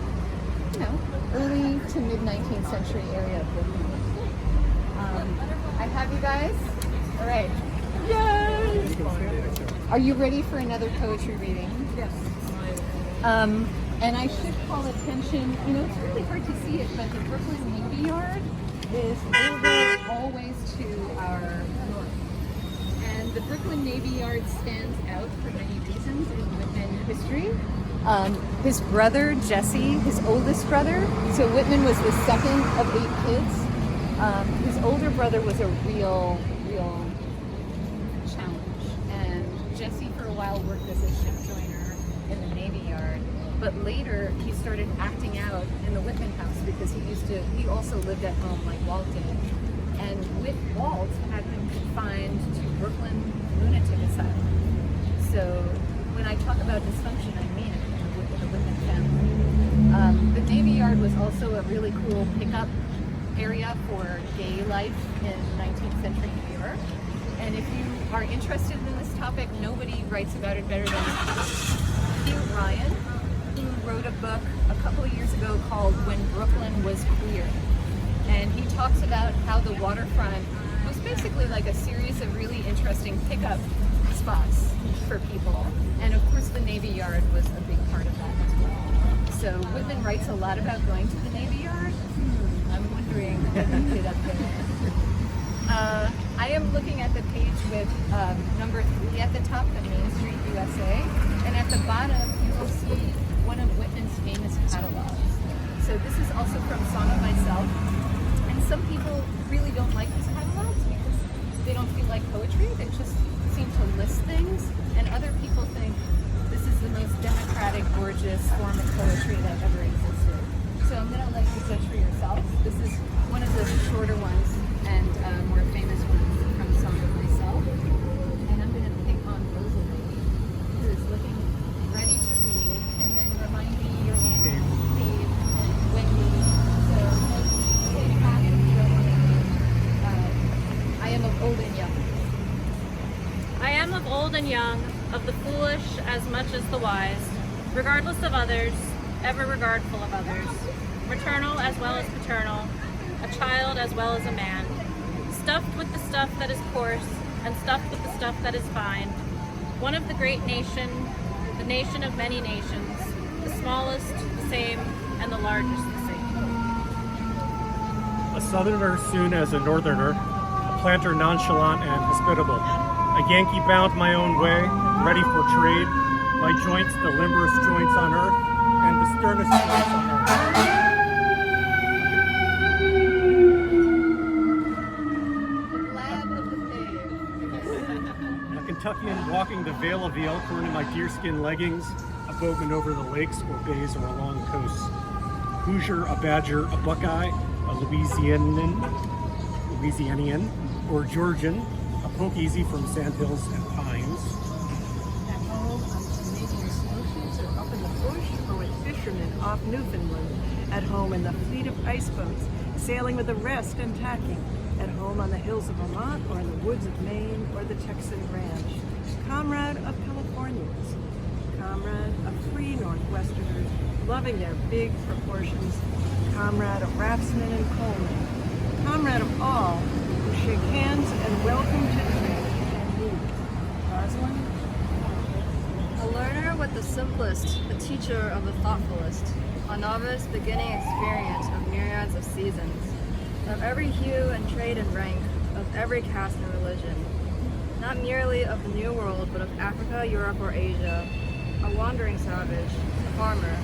you know, early to mid 19th century area of Brooklyn. I have you guys. All right. Yay! Are you ready for another poetry reading? Yes. And I should call attention, you know, it's really hard to see it, but the Brooklyn Navy Yard is over always to our north. And the Brooklyn Navy Yard stands out for many reasons in Whitman history. His brother, Jesse, his oldest brother, so Whitman was the second of 8 kids. His older brother was a real challenge. And Jesse for a while worked as a ship joiner in the Navy Yard. But later he started acting out in the Whitman house because he also lived at home like Walt did. And Walt had him confined to Brooklyn Lunatic Asylum. So when I talk about dysfunction, I mean it in the Whitman family. The Navy Yard was also a really cool pickup area for gay life in 19th century New York. And if you are interested in this topic, nobody writes about it better than Hugh Ryan, who wrote a book a couple of years ago called When Brooklyn Was Queer. And he talks about how the waterfront was basically like a series of really interesting pickup spots for people. And of course the Navy Yard was a big part of that as well. So Whitman writes a lot about going to the Navy Yard. I'm wondering what he did up there. I am looking at the page with number 3 at the top, the Main Street USA. And at the bottom you will see one of Whitman's famous catalogs. So this is also from Song of Myself. And some people really don't like these catalogs because they don't feel like poetry. They just seem to list things. And other people think this is the most democratic, gorgeous form of poetry that ever existed. So I'm going to let you judge for yourself. This is one of the shorter ones and more famous ones from Song of Myself. And I'm going to pick on Rosalie, who is looking ready to read. And then remind me your name, Steve, and Wendy. So say back and I am of old and young. I am of old and young, of the foolish as much as the wise, regardless of others, ever regardful of others, maternal as well as paternal, a child as well as a man, stuffed with the stuff that is coarse, and stuffed with the stuff that is fine, one of the great nation, the nation of many nations, the smallest the same, and the largest the same. A southerner soon as a northerner, a planter nonchalant and hospitable, a Yankee bound my own way, ready for trade, my joints the limberest joints on earth, and the sternest joints on earth. A Kentuckian walking the Vale of the Elkhorn in my deerskin leggings, a boatman over the lakes or bays or along coasts. Hoosier, a Badger, a Buckeye, a Louisianian, or Georgian, a poke easy from sandhills and pines. At home, I'm Canadian snowshoes or up in the bush or with fishermen off Newfoundland. At home in the fleet of ice boats, sailing with the rest and tacking. At home on the hills of Vermont or in the woods of Maine or the Texan ranch. Comrade of Californians. Comrade of free Northwesterners, loving their big proportions. Comrade of raftsmen and coalmen. Comrade of all who shake hands and welcome to trade and move. Rosalind? A learner with the simplest, a teacher of the thoughtfulest, a novice beginning experience of myriads of seasons, of every hue and trade and rank, of every caste and religion, not merely of the New World, but of Africa, Europe, or Asia, a wandering savage, a farmer,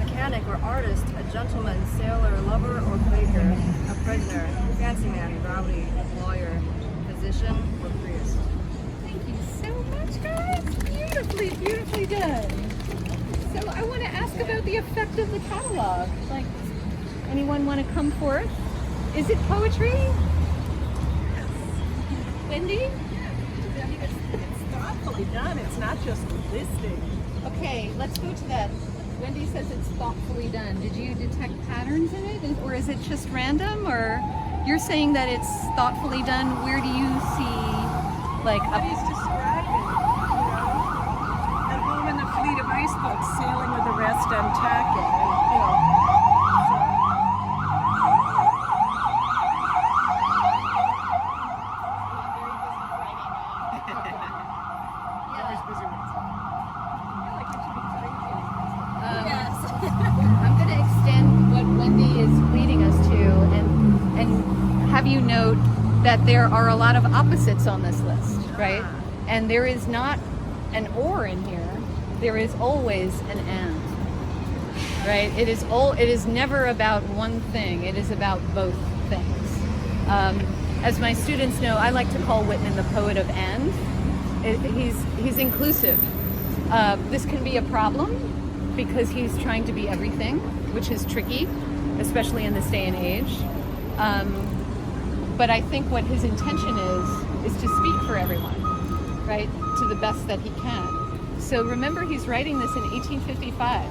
mechanic or artist, a gentleman, sailor, lover, or Quaker, a prisoner, fancy man, rowdy, lawyer, physician, or priest. Thank you so much, guys. Beautifully, beautifully done. So I want to ask about the effect of the catalog. Like, anyone want to come forth? Is it poetry? Yes. Wendy? It's thoughtfully done. It's not just listing. Okay, let's go to that. Wendy says it's thoughtfully done. Did you detect patterns in it? Or is it just random? Or you're saying that it's thoughtfully done. Where do you see, like, What he's describing, you know? At home in the fleet of sailing with the rest and tacking, and you know. I'm going to extend what Wendy is leading us to and have you note that there are a lot of opposites on this list, right? And there is not an or in here. There is always an and, right? It is never about one thing. It is about both things. As my students know, I like to call Whitman the poet of and. He's inclusive. This can be a problem because he's trying to be everything, which is tricky, especially in this day and age. But I think what his intention is to speak for everyone, right, to the best that he can. So remember, he's writing this in 1855.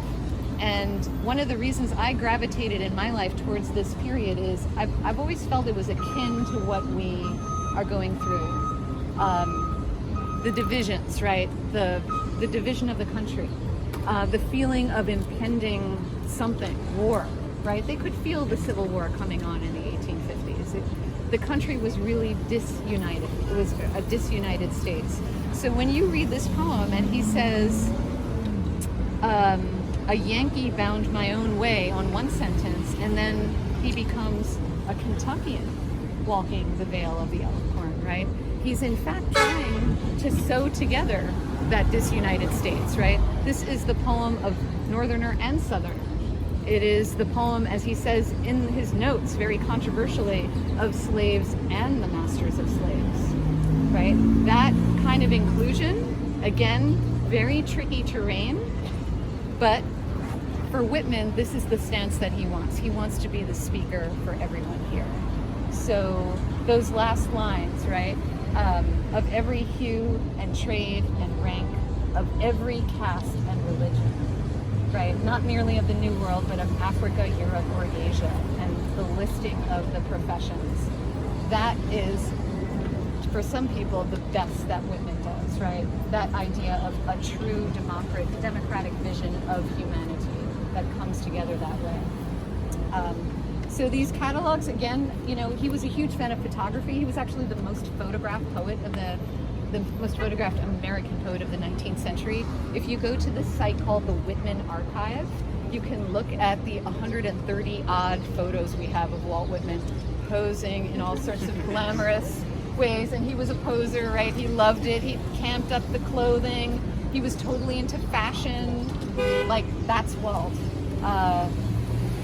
And one of the reasons I gravitated in my life towards this period is I've always felt it was akin to what we are going through. The divisions, right, the division of the country. The feeling of impending something, war, right? They could feel the Civil War coming on in the 1850s. The country was really disunited. It was a disunited states. So when you read this poem and he says, a Yankee bound my own way on one sentence, and then he becomes a Kentuckian walking the vale of the Elkhorn, right? He's in fact trying to sew together that disunited states, right? This is the poem of Northerner and Southerner. It is the poem, as he says in his notes, very controversially, of slaves and the masters of slaves, right? That kind of inclusion, again, very tricky terrain, but for Whitman, this is the stance that he wants. He wants to be the speaker for everyone here. So those last lines, right? Of every hue and trade and rank, of every caste and religion, right? Not merely of the New World, but of Africa, Europe, or Asia, and the listing of the professions. That is, for some people, the best that Whitman does, right? That idea of a true democratic vision of humanity that comes together that way. So these catalogs, again, you know, he was a huge fan of photography. He was actually the most photographed poet of the most photographed American poet of the 19th century. If you go to this site called the Whitman Archive, you can look at the 130 odd photos we have of Walt Whitman posing in all sorts of glamorous ways. And he was a poser, right? He loved it. He camped up the clothing. He was totally into fashion. Like, that's Walt.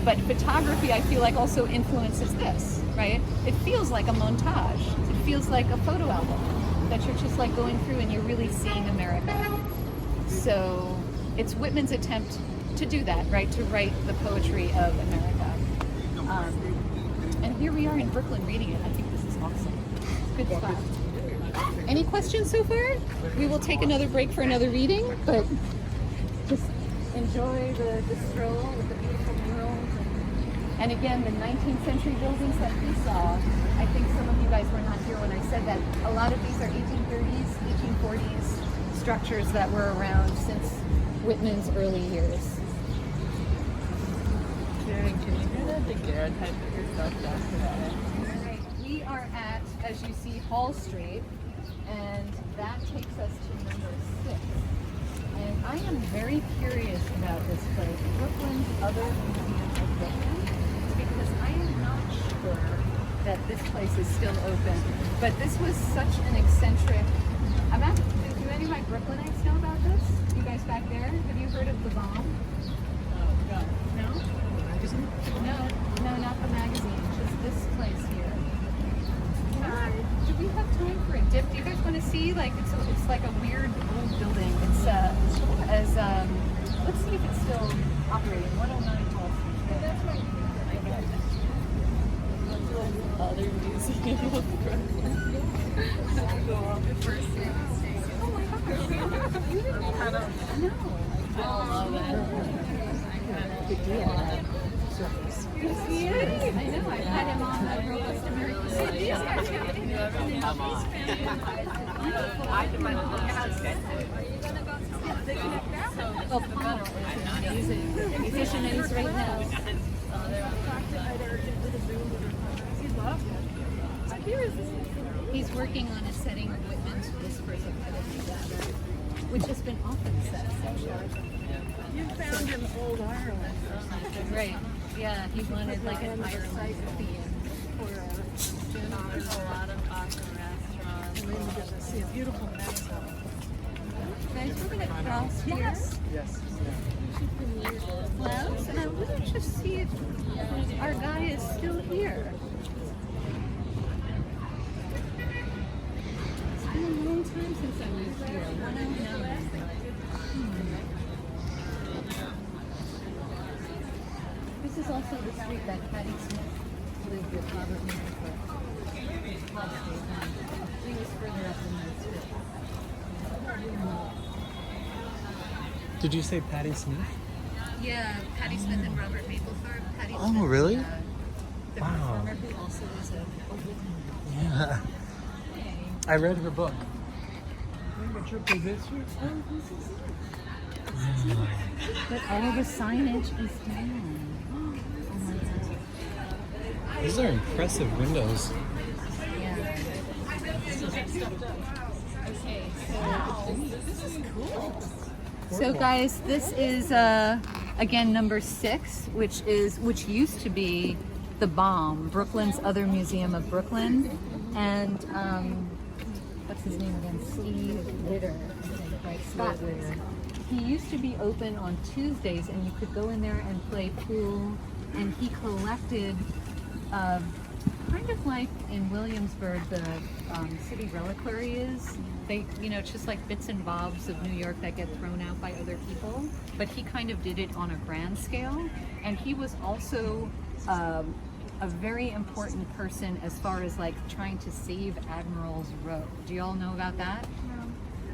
But photography, I feel like, also influences this, right? It feels like a montage. It feels like a photo album that you're just like going through and you're really seeing America. So it's Whitman's attempt to do that, right? To write the poetry of America. And here we are in Brooklyn reading it. I think this is awesome. Good spot. Any questions so far? We will take another break for another reading, but just enjoy the stroll with the beautiful murals. And again, the 19th century buildings that we saw, I think some of you guys were not here when I said that a lot of these are 1830s, 1840s structures that were around since Whitman's early years. Karen, can you do that daguerreotype of yourself down today? All right, we are at, as you see, Hall Street, and that takes us to number 6. And I am very curious about this place, Brooklyn's other museum of Brooklyn, because I am not sure that this place is still open. But this was such an eccentric. Do any of my Brooklynites know about this? You guys back there? Have you heard of the bomb? No? The magazine? No, not the magazine. Just this place here. Do we have time for a dip? Do you guys want to see? Like it's like a weird old building. It's let's see if it's still operating. 109 Wall Street. That's right. Other museum of Brooklyn. Oh my gosh. You didn't know. I love it. Good deal. Yes, he is. I know. I've had him on the Robust American City. These guys have been I can find a house. Oh, the panel is musicians right now. He's working on a setting of Whitman's Whispers of Heaven, which has been often set so far. You found in old Ireland or something. Right. Yeah, he wanted like an Ireland theme. There's a lot of awesome restaurants. And then you get to see a beautiful mess of it. Guys, we're gonna cross here. Yes. Klaus, and I want to just see if our guy is still here. It's been a long time since I moved here. 109. This is also the street that Patty Smith lived with Robert Mapplethorpe. He was further up in the street. Did you say Patty Smith? Yeah, Patty Smith and Robert Mapplethorpe. Patty Oh, Smith, really? The Wow. performer who also was a Yeah. I read her book. But all the signage is down. Oh my God. These are impressive windows. Yeah. Okay, so this is cool. So guys, this is again number 6, which used to be the Bomb, Brooklyn's other museum of Brooklyn, and what's his name again? Steve Ritter, right? Scott Ritter. He used to be open on Tuesdays, and you could go in there and play pool. And he collected, kind of like in Williamsburg, the city reliquary is. They, it's just like bits and bobs of New York that get thrown out by other people. But he kind of did it on a grand scale, and he was also a very important person as far as like trying to save Admiral's Row. Do you all know about that? No.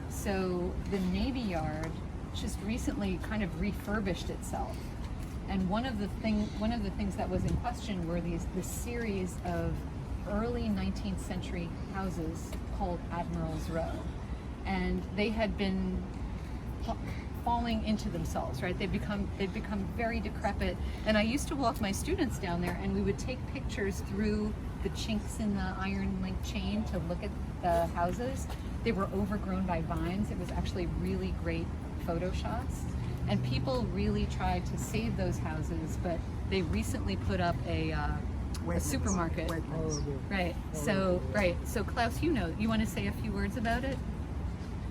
So the Navy Yard just recently kind of refurbished itself, and one of the things that was in question were this series of early 19th century houses called Admiral's Row, and they had been falling into themselves, right? They'd become very decrepit, and I used to walk my students down there, and we would take pictures through the chinks in the iron link chain to look at the houses. They were overgrown by vines. It was actually really great photo shots, and people really tried to save those houses, but they recently put up a supermarket. Right. So Klaus, you want to say a few words about it?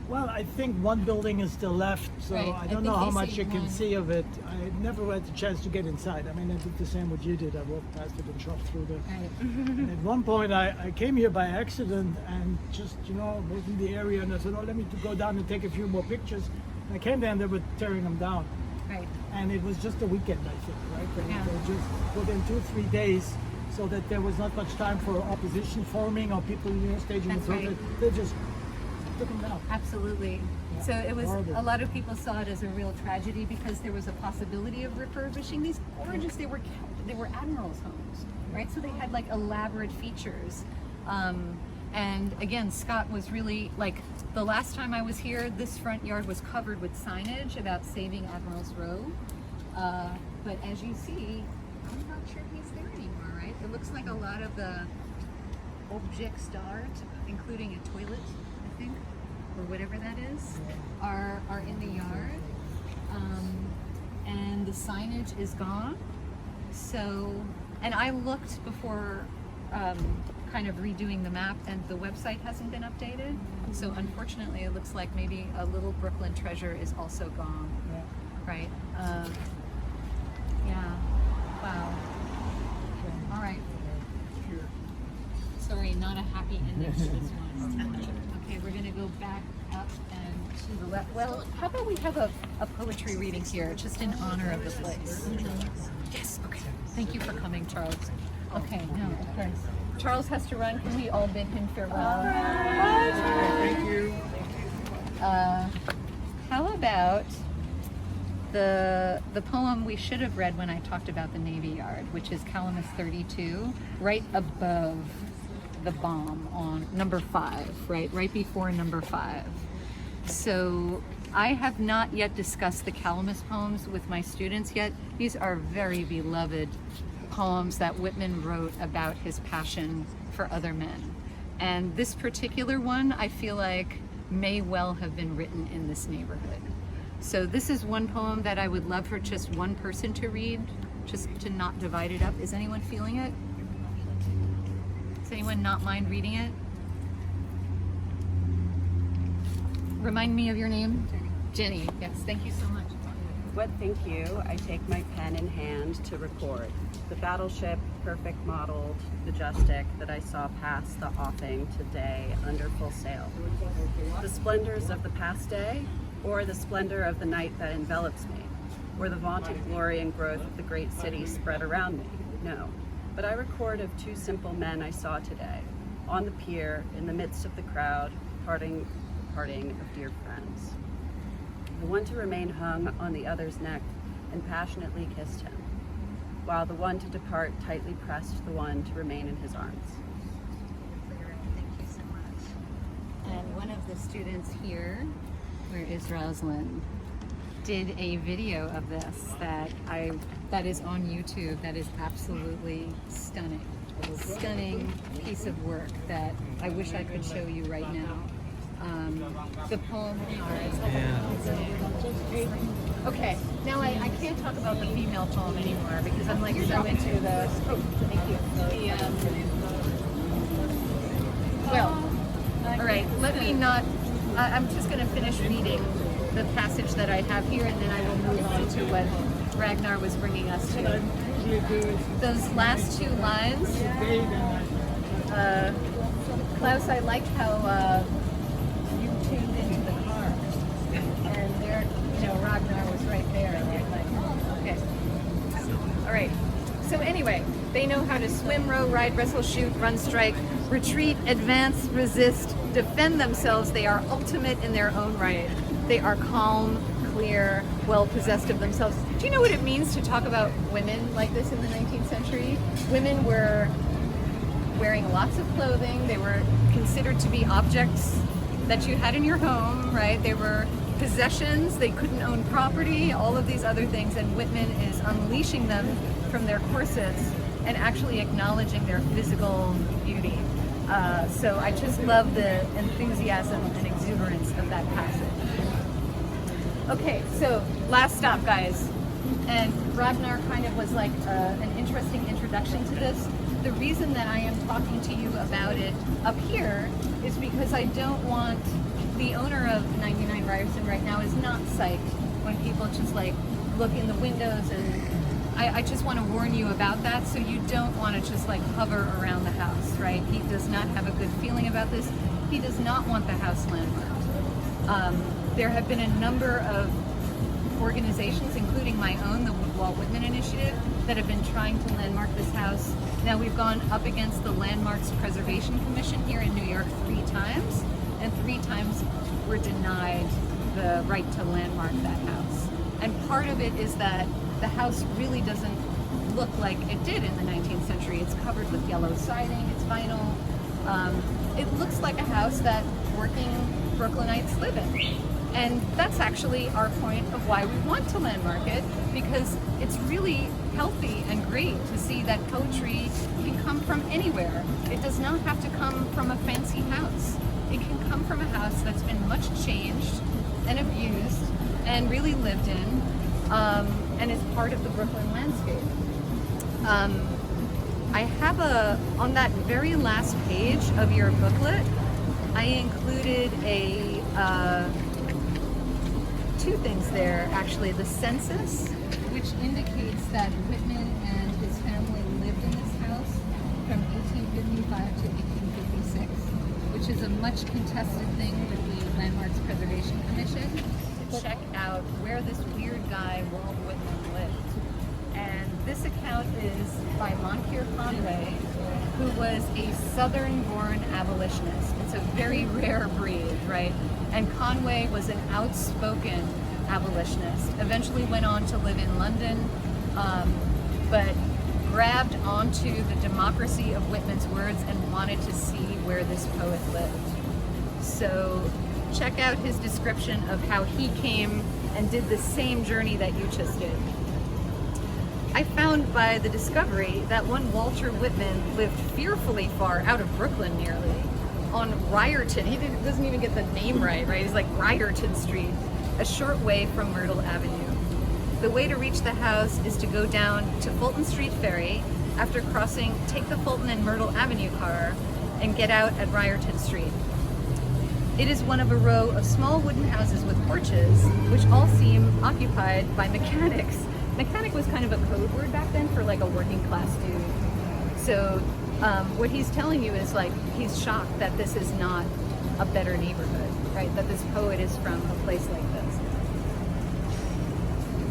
Well, I think one building is still left, so Right. I don't know how much you can see of it. I never had the chance to get inside. I mean, I did the same what you did. I walked past it and shot through there. Right. And at one point, I came here by accident and just, was in the area, and I said, oh, let me go down and take a few more pictures. And I came there and they were tearing them down. Right. And it was just a weekend, I think, right? They just within 2-3 days, so that there was not much time for opposition forming or people, staging the protest. Right. They just took them down. Absolutely. Yeah. So it was, Horrible. a lot of people saw it as a real tragedy because there was a possibility of refurbishing these gorgeous, they were admirals' homes, right? So they had like elaborate features. And again, Scott was really, like, the last time I was here, this front yard was covered with signage about saving Admiral's Row. But as you see, I'm not sure he's there anymore, right? It looks like a lot of the objects d'art, including a toilet, I think, or whatever that is, are in the yard. And the signage is gone. So, and I looked before kind of redoing the map, and the website hasn't been updated. So unfortunately, it looks like maybe a little Brooklyn treasure is also gone. Yeah. Right. Yeah. Wow. All right. Sorry, not a happy ending to this one. Okay, we're gonna go back up and to the left. Well, how about we have a poetry reading here, just in honor of the place? Yes, okay. Thank you for coming, Charles. Okay, no, of course. Charles has to run. Can we all bid him farewell? Thank you. How about the poem we should have read when I talked about the Navy Yard, which is Calamus 32, right above the bomb on number 5, right before number 5. So I have not yet discussed the Calamus poems with my students yet. These are very beloved poems that Whitman wrote about his passion for other men. And this particular one, I feel like, may well have been written in this neighborhood. So this is one poem that I would love for just one person to read, just to not divide it up. Is anyone feeling it? Does anyone not mind reading it? Remind me of your name? Jenny. Yes, thank you so much. What think you? I take my pen in hand to record the battleship, perfect modeled, majestic, that I saw pass the offing today under full sail. The splendors of the past day, or the splendor of the night that envelops me, or the vaunted glory and growth of the great city spread around me? No, but I record of two simple men I saw today, on the pier, in the midst of the crowd, parting of dear friends. The one to remain hung on the other's neck and passionately kissed him, while the one to depart tightly pressed the one to remain in his arms. Thank you so much. And one of the students here, where is Rosalind, did a video of this that is on YouTube that is absolutely stunning. A stunning piece of work that I wish I could show you right now. The poem. Okay, now I can't talk about the female poem anymore because I'm like so into the. Oh, thank you. Well, all right. Let me not. I'm just going to finish reading the passage that I have here, and then I will move on to what Ragnar was bringing us to. Those last two lines. Klaus, I liked how. Tuned into the car, and there, Ragnar was right there. Okay, all right. So anyway, they know how to swim, row, ride, wrestle, shoot, run, strike, retreat, advance, resist, defend themselves. They are ultimate in their own right. They are calm, clear, well possessed of themselves. Do you know what it means to talk about women like this in the 19th century? Women were wearing lots of clothing. They were considered to be objects that you had in your home, right? They were possessions, they couldn't own property, all of these other things, and Whitman is unleashing them from their corsets and actually acknowledging their physical beauty. So I just love the enthusiasm and exuberance of that passage. Okay, so last stop, guys. And Ragnar kind of was like an interesting introduction to this. The reason that I am talking to you about it up here is because I don't want the owner of 99 Ryerson right now is not psyched when people just like look in the windows, and I just want to warn you about that, so you don't want to just like hover around the house, right? He does not have a good feeling about this. He does not want the house landmarked. There have been a number of organizations, including my own, the Walt Whitman Initiative, that have been trying to landmark this house. Now we've gone up against the Landmarks Preservation Commission here in New York 3 times, and 3 times we're denied the right to landmark that house. And part of it is that the house really doesn't look like it did in the 19th century. It's covered with yellow siding, it's vinyl. It looks like a house that working Brooklynites live in. And that's actually our point of why we want to landmark it, because it's really healthy and great to see that poetry can come from anywhere. It does not have to come from a fancy house. It can come from a house that's been much changed and abused and really lived in, and is part of the Brooklyn landscape. I have on that very last page of your booklet, I included two things there, actually. The census, which indicates that Whitman and his family lived in this house from 1855 to 1856, which is a much contested thing with the Landmarks Preservation Commission, to check out where this weird guy, Walt Whitman, lived. And this account is by Moncure Conway, who was a Southern-born abolitionist. It's a very rare breed, right? And Conway was an outspoken abolitionist. Eventually went on to live in London, but grabbed onto the democracy of Whitman's words and wanted to see where this poet lived. So check out his description of how he came and did the same journey that you just did. I found by the discovery that one Walter Whitman lived fearfully far out of Brooklyn nearly, on Ryerton. He doesn't even get the name right? He's like Ryerton Street, a short way from Myrtle Avenue. The way to reach the house is to go down to Fulton Street Ferry, after crossing, take the Fulton and Myrtle Avenue car, and get out at Ryerton Street. It is one of a row of small wooden houses with porches, which all seem occupied by mechanics. Mechanic was kind of a code word back then for like a working class dude. So what he's telling you is like, he's shocked that this is not a better neighborhood, right? That this poet is from a place like this.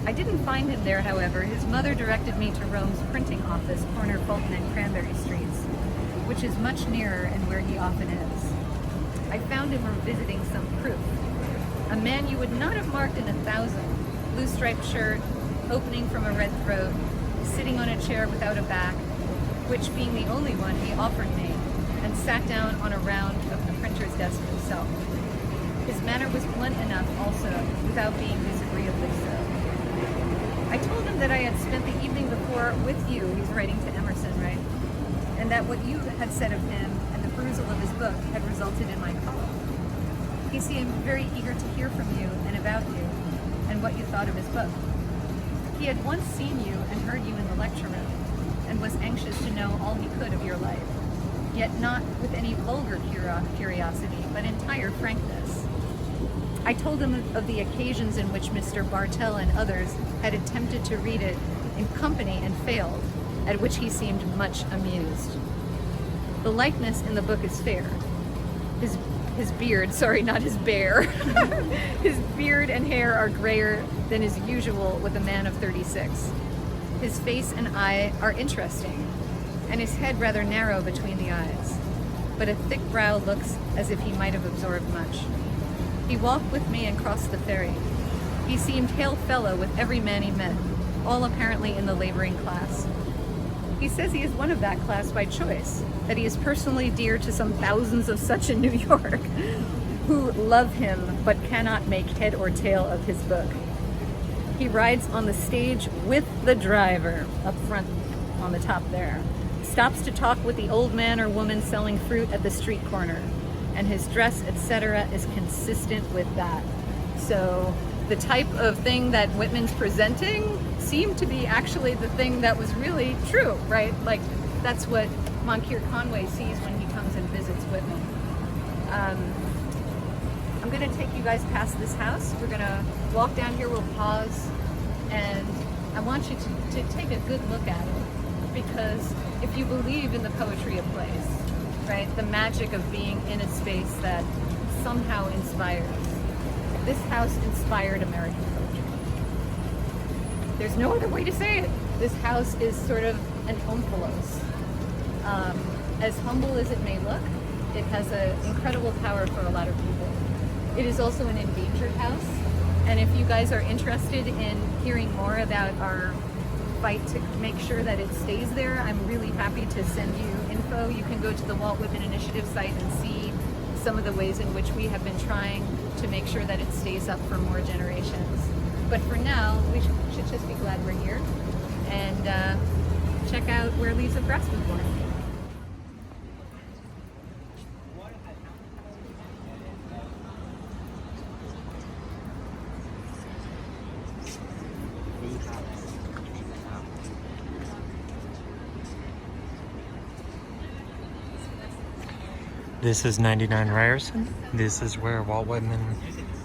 I didn't find him there, however. His mother directed me to Rome's printing office, corner Fulton and Cranberry Streets, which is much nearer and where he often is. I found him visiting some proof. A man you would not have marked in 1,000, blue striped shirt, opening from a red throat, sitting on a chair without a back, which being the only one he offered me, and sat down on a round of the printer's desk himself. His manner was blunt enough also, without being disagreeably so. I told him that I had spent the evening before with you, he's writing to Emerson, right? And that what you had said of him and the perusal of his book had resulted in my call. He seemed very eager to hear from you and about you, and what you thought of his book. He had once seen you and heard you in the lecture room, and was anxious to know all he could of your life, yet not with any vulgar curiosity, but entire frankness. I told him of the occasions in which Mr. Bartell and others had attempted to read it in company and failed, at which he seemed much amused. The likeness in the book is fair. His beard, sorry, not his bear. His beard and hair are grayer than is usual with a man of 36. His face and eye are interesting, and his head rather narrow between the eyes, but a thick brow looks as if he might have absorbed much. He walked with me and crossed the ferry. He seemed hail fellow with every man he met, all apparently in the laboring class. He says he is one of that class by choice, that he is personally dear to some thousands of such in New York, who love him but cannot make head or tail of his book. He rides on the stage with the driver, up front on the top there, stops to talk with the old man or woman selling fruit at the street corner, and his dress, etc., is consistent with that. So the type of thing that Whitman's presenting seemed to be actually the thing that was really true, right? Like, that's what Moncure Conway sees when he comes and visits Whitman. I'm gonna take you guys past this house. We're gonna walk down here, we'll pause, and I want you to take a good look at it, because if you believe in the poetry of place, right, the magic of being in a space that somehow inspires, this house inspired American poetry. There's no other way to say it. This house is sort of an omphalos. As humble as it may look, it has an incredible power for a lot of people. It is also an endangered house, and if you guys are interested in hearing more about our fight to make sure that it stays there, I'm really happy to send you info. You can go to the Walt Whitman Initiative site and see some of the ways in which we have been trying to make sure that it stays up for more generations. But for now, we should just be glad we're here and check out where Leaves of Grass was born. This is 99 Ryerson. This is where Walt Whitman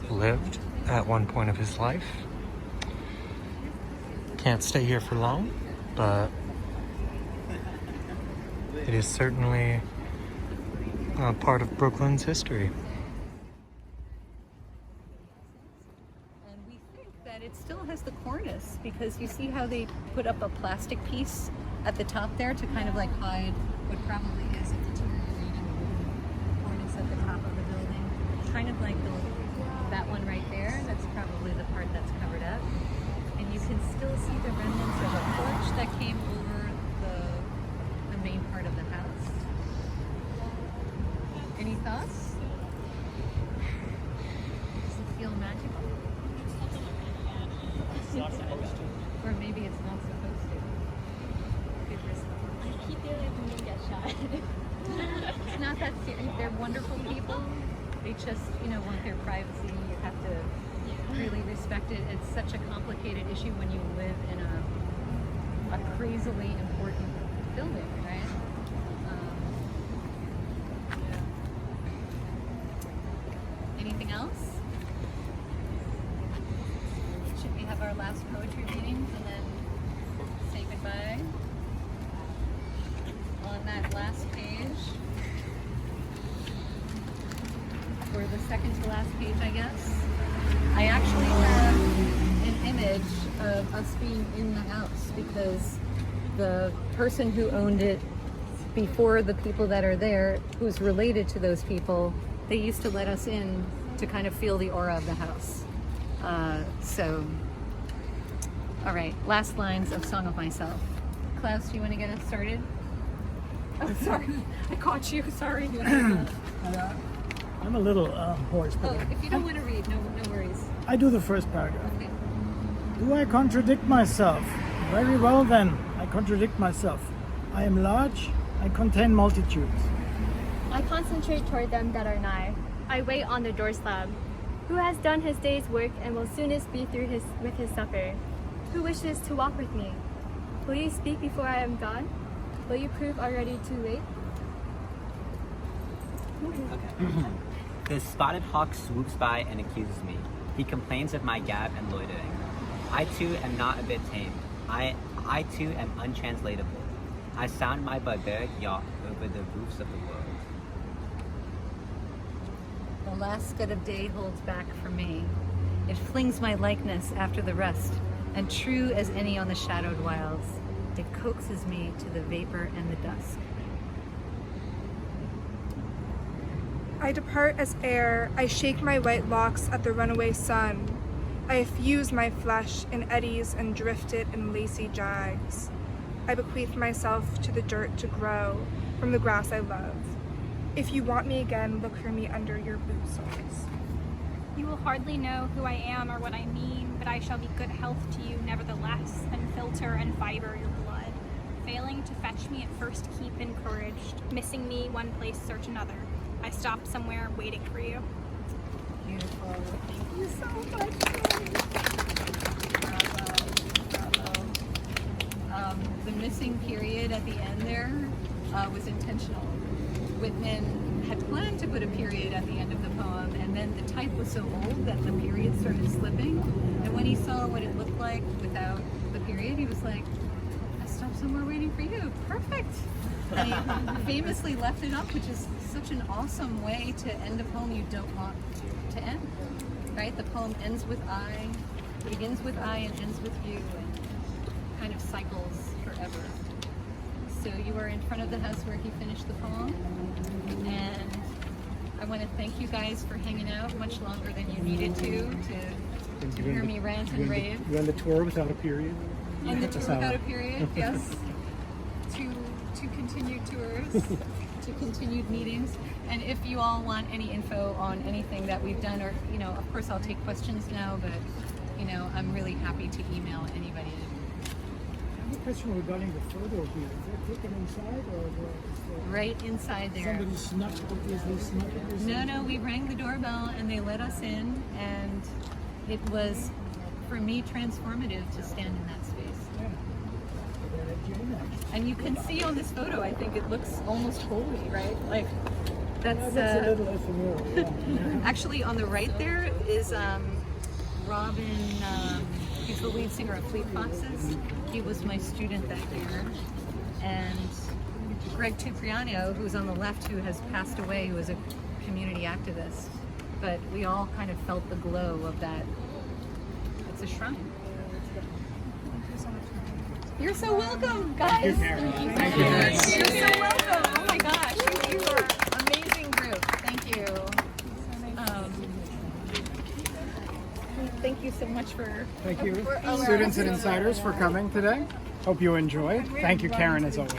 lived at one point of his life. Can't stay here for long, but it is certainly a part of Brooklyn's history. And we think that it still has the cornice, because you see how they put up a plastic piece at the top there to kind of like hide what probably is a deteriorating cornice at the top of the building. Kind of like that one right there, that's probably the part that's covered up. And you can still see the remnants of a porch that came over the main part of the house. Any thoughts? It's not supposed to. Or maybe it's not supposed to. Good risk. I keep feeling I'm gonna get shot. It's not that serious. They're wonderful people. They just, want their privacy. You have to really respect it. It's such a complicated issue when you live in a crazily important building, right? Anything else? Should we have our last poetry readings and then say goodbye? On that last page, or the second to last page, I guess, I actually have an image of us being in the house because the person who owned it before the people that are there, who's related to those people, they used to let us in to kind of feel the aura of the house. All right, last lines of Song of Myself. Klaus, do you want to get us started? Oh, sorry, I caught you, sorry. I'm a little hoarse. Oh, if you don't want to read, no worries. I do the first paragraph. Okay. Do I contradict myself? Very well then, I contradict myself. I am large, I contain multitudes. I concentrate toward them that are nigh. I wait on the door slab. Who has done his day's work and will soonest be through with his supper? Who wishes to walk with me? Will you speak before I am gone? Will you prove already too late? Okay. The spotted hawk swoops by and accuses me. He complains of my gab and loitering. I too am not a bit tame. I too am untranslatable. I sound my barbaric yacht over the roofs of the world. The last scud of day holds back for me. It flings my likeness after the rest, and true as any on the shadowed wilds, it coaxes me to the vapor and the dusk. I depart as air, I shake my white locks at the runaway sun. I effuse my flesh in eddies and drift it in lacy gyves. I bequeath myself to the dirt to grow from the grass I love. If you want me again, look for me under your boot soles. You will hardly know who I am or what I mean, but I shall be good health to you nevertheless, and filter and fiber your blood. Failing to fetch me at first, keep encouraged. Missing me one place, search another. I stop somewhere waiting for you. Beautiful. Thank you so much. Bravo. The missing period at the end there was intentional. Whitman had planned to put a period at the end of the poem, and then the type was so old that the period started slipping. And when he saw what it looked like without the period, he was like, I stopped somewhere waiting for you. Perfect. And he famously left it up, which is such an awesome way to end a poem you don't want to end, right? The poem ends with I, begins with I and ends with you, and kind of cycles forever. So you are in front of the house where he finished the poem, and I want to thank you guys for hanging out much longer than you needed to hear me rant and rave. You on the tour without a period? And the tour without a period, yes. To continued tours, to continued meetings. And if you all want any info on anything that we've done, or, of course I'll take questions now, but, I'm really happy to email anybody. I have a question regarding the photo here. Is that taken inside or right inside there? Somebody snuck it? No, we rang the doorbell and they let us in, and it was, for me, transformative to stand in that space. And you can see on this photo, I think it looks almost holy, right? Like, that's a little ephemeral, yeah. Actually, on the right there is Robin, he's the lead singer of Fleet Foxes. He was my student that year. And Greg Tupriano, who's on the left, who has passed away, who was a community activist. But we all kind of felt the glow of that. It's a shrine. You're so welcome, guys. Thank you, Thank you. You're so welcome. Oh my gosh, you are an amazing group. Thank you. Thank you so much for. Thank you, students and insiders, for coming today. Hope you enjoyed. Thank you, Karen, as always.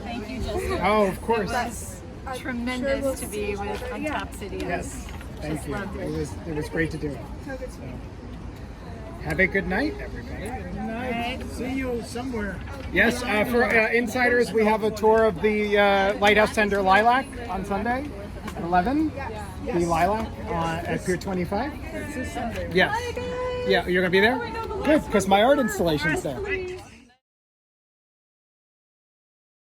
Thank you, Jessica. Oh, of course. It was tremendous to be with Untapped Cities. Yes, thank you. It was great to do it. So, Have a good night, everybody. Good night. See you somewhere. Yes, for insiders, we have a tour of the Lighthouse Tender Lilac on Sunday at 11. The Lilac at Pier 25. It's this Sunday. Yes. Yeah, you're going to be there? Good, because my art installation's there.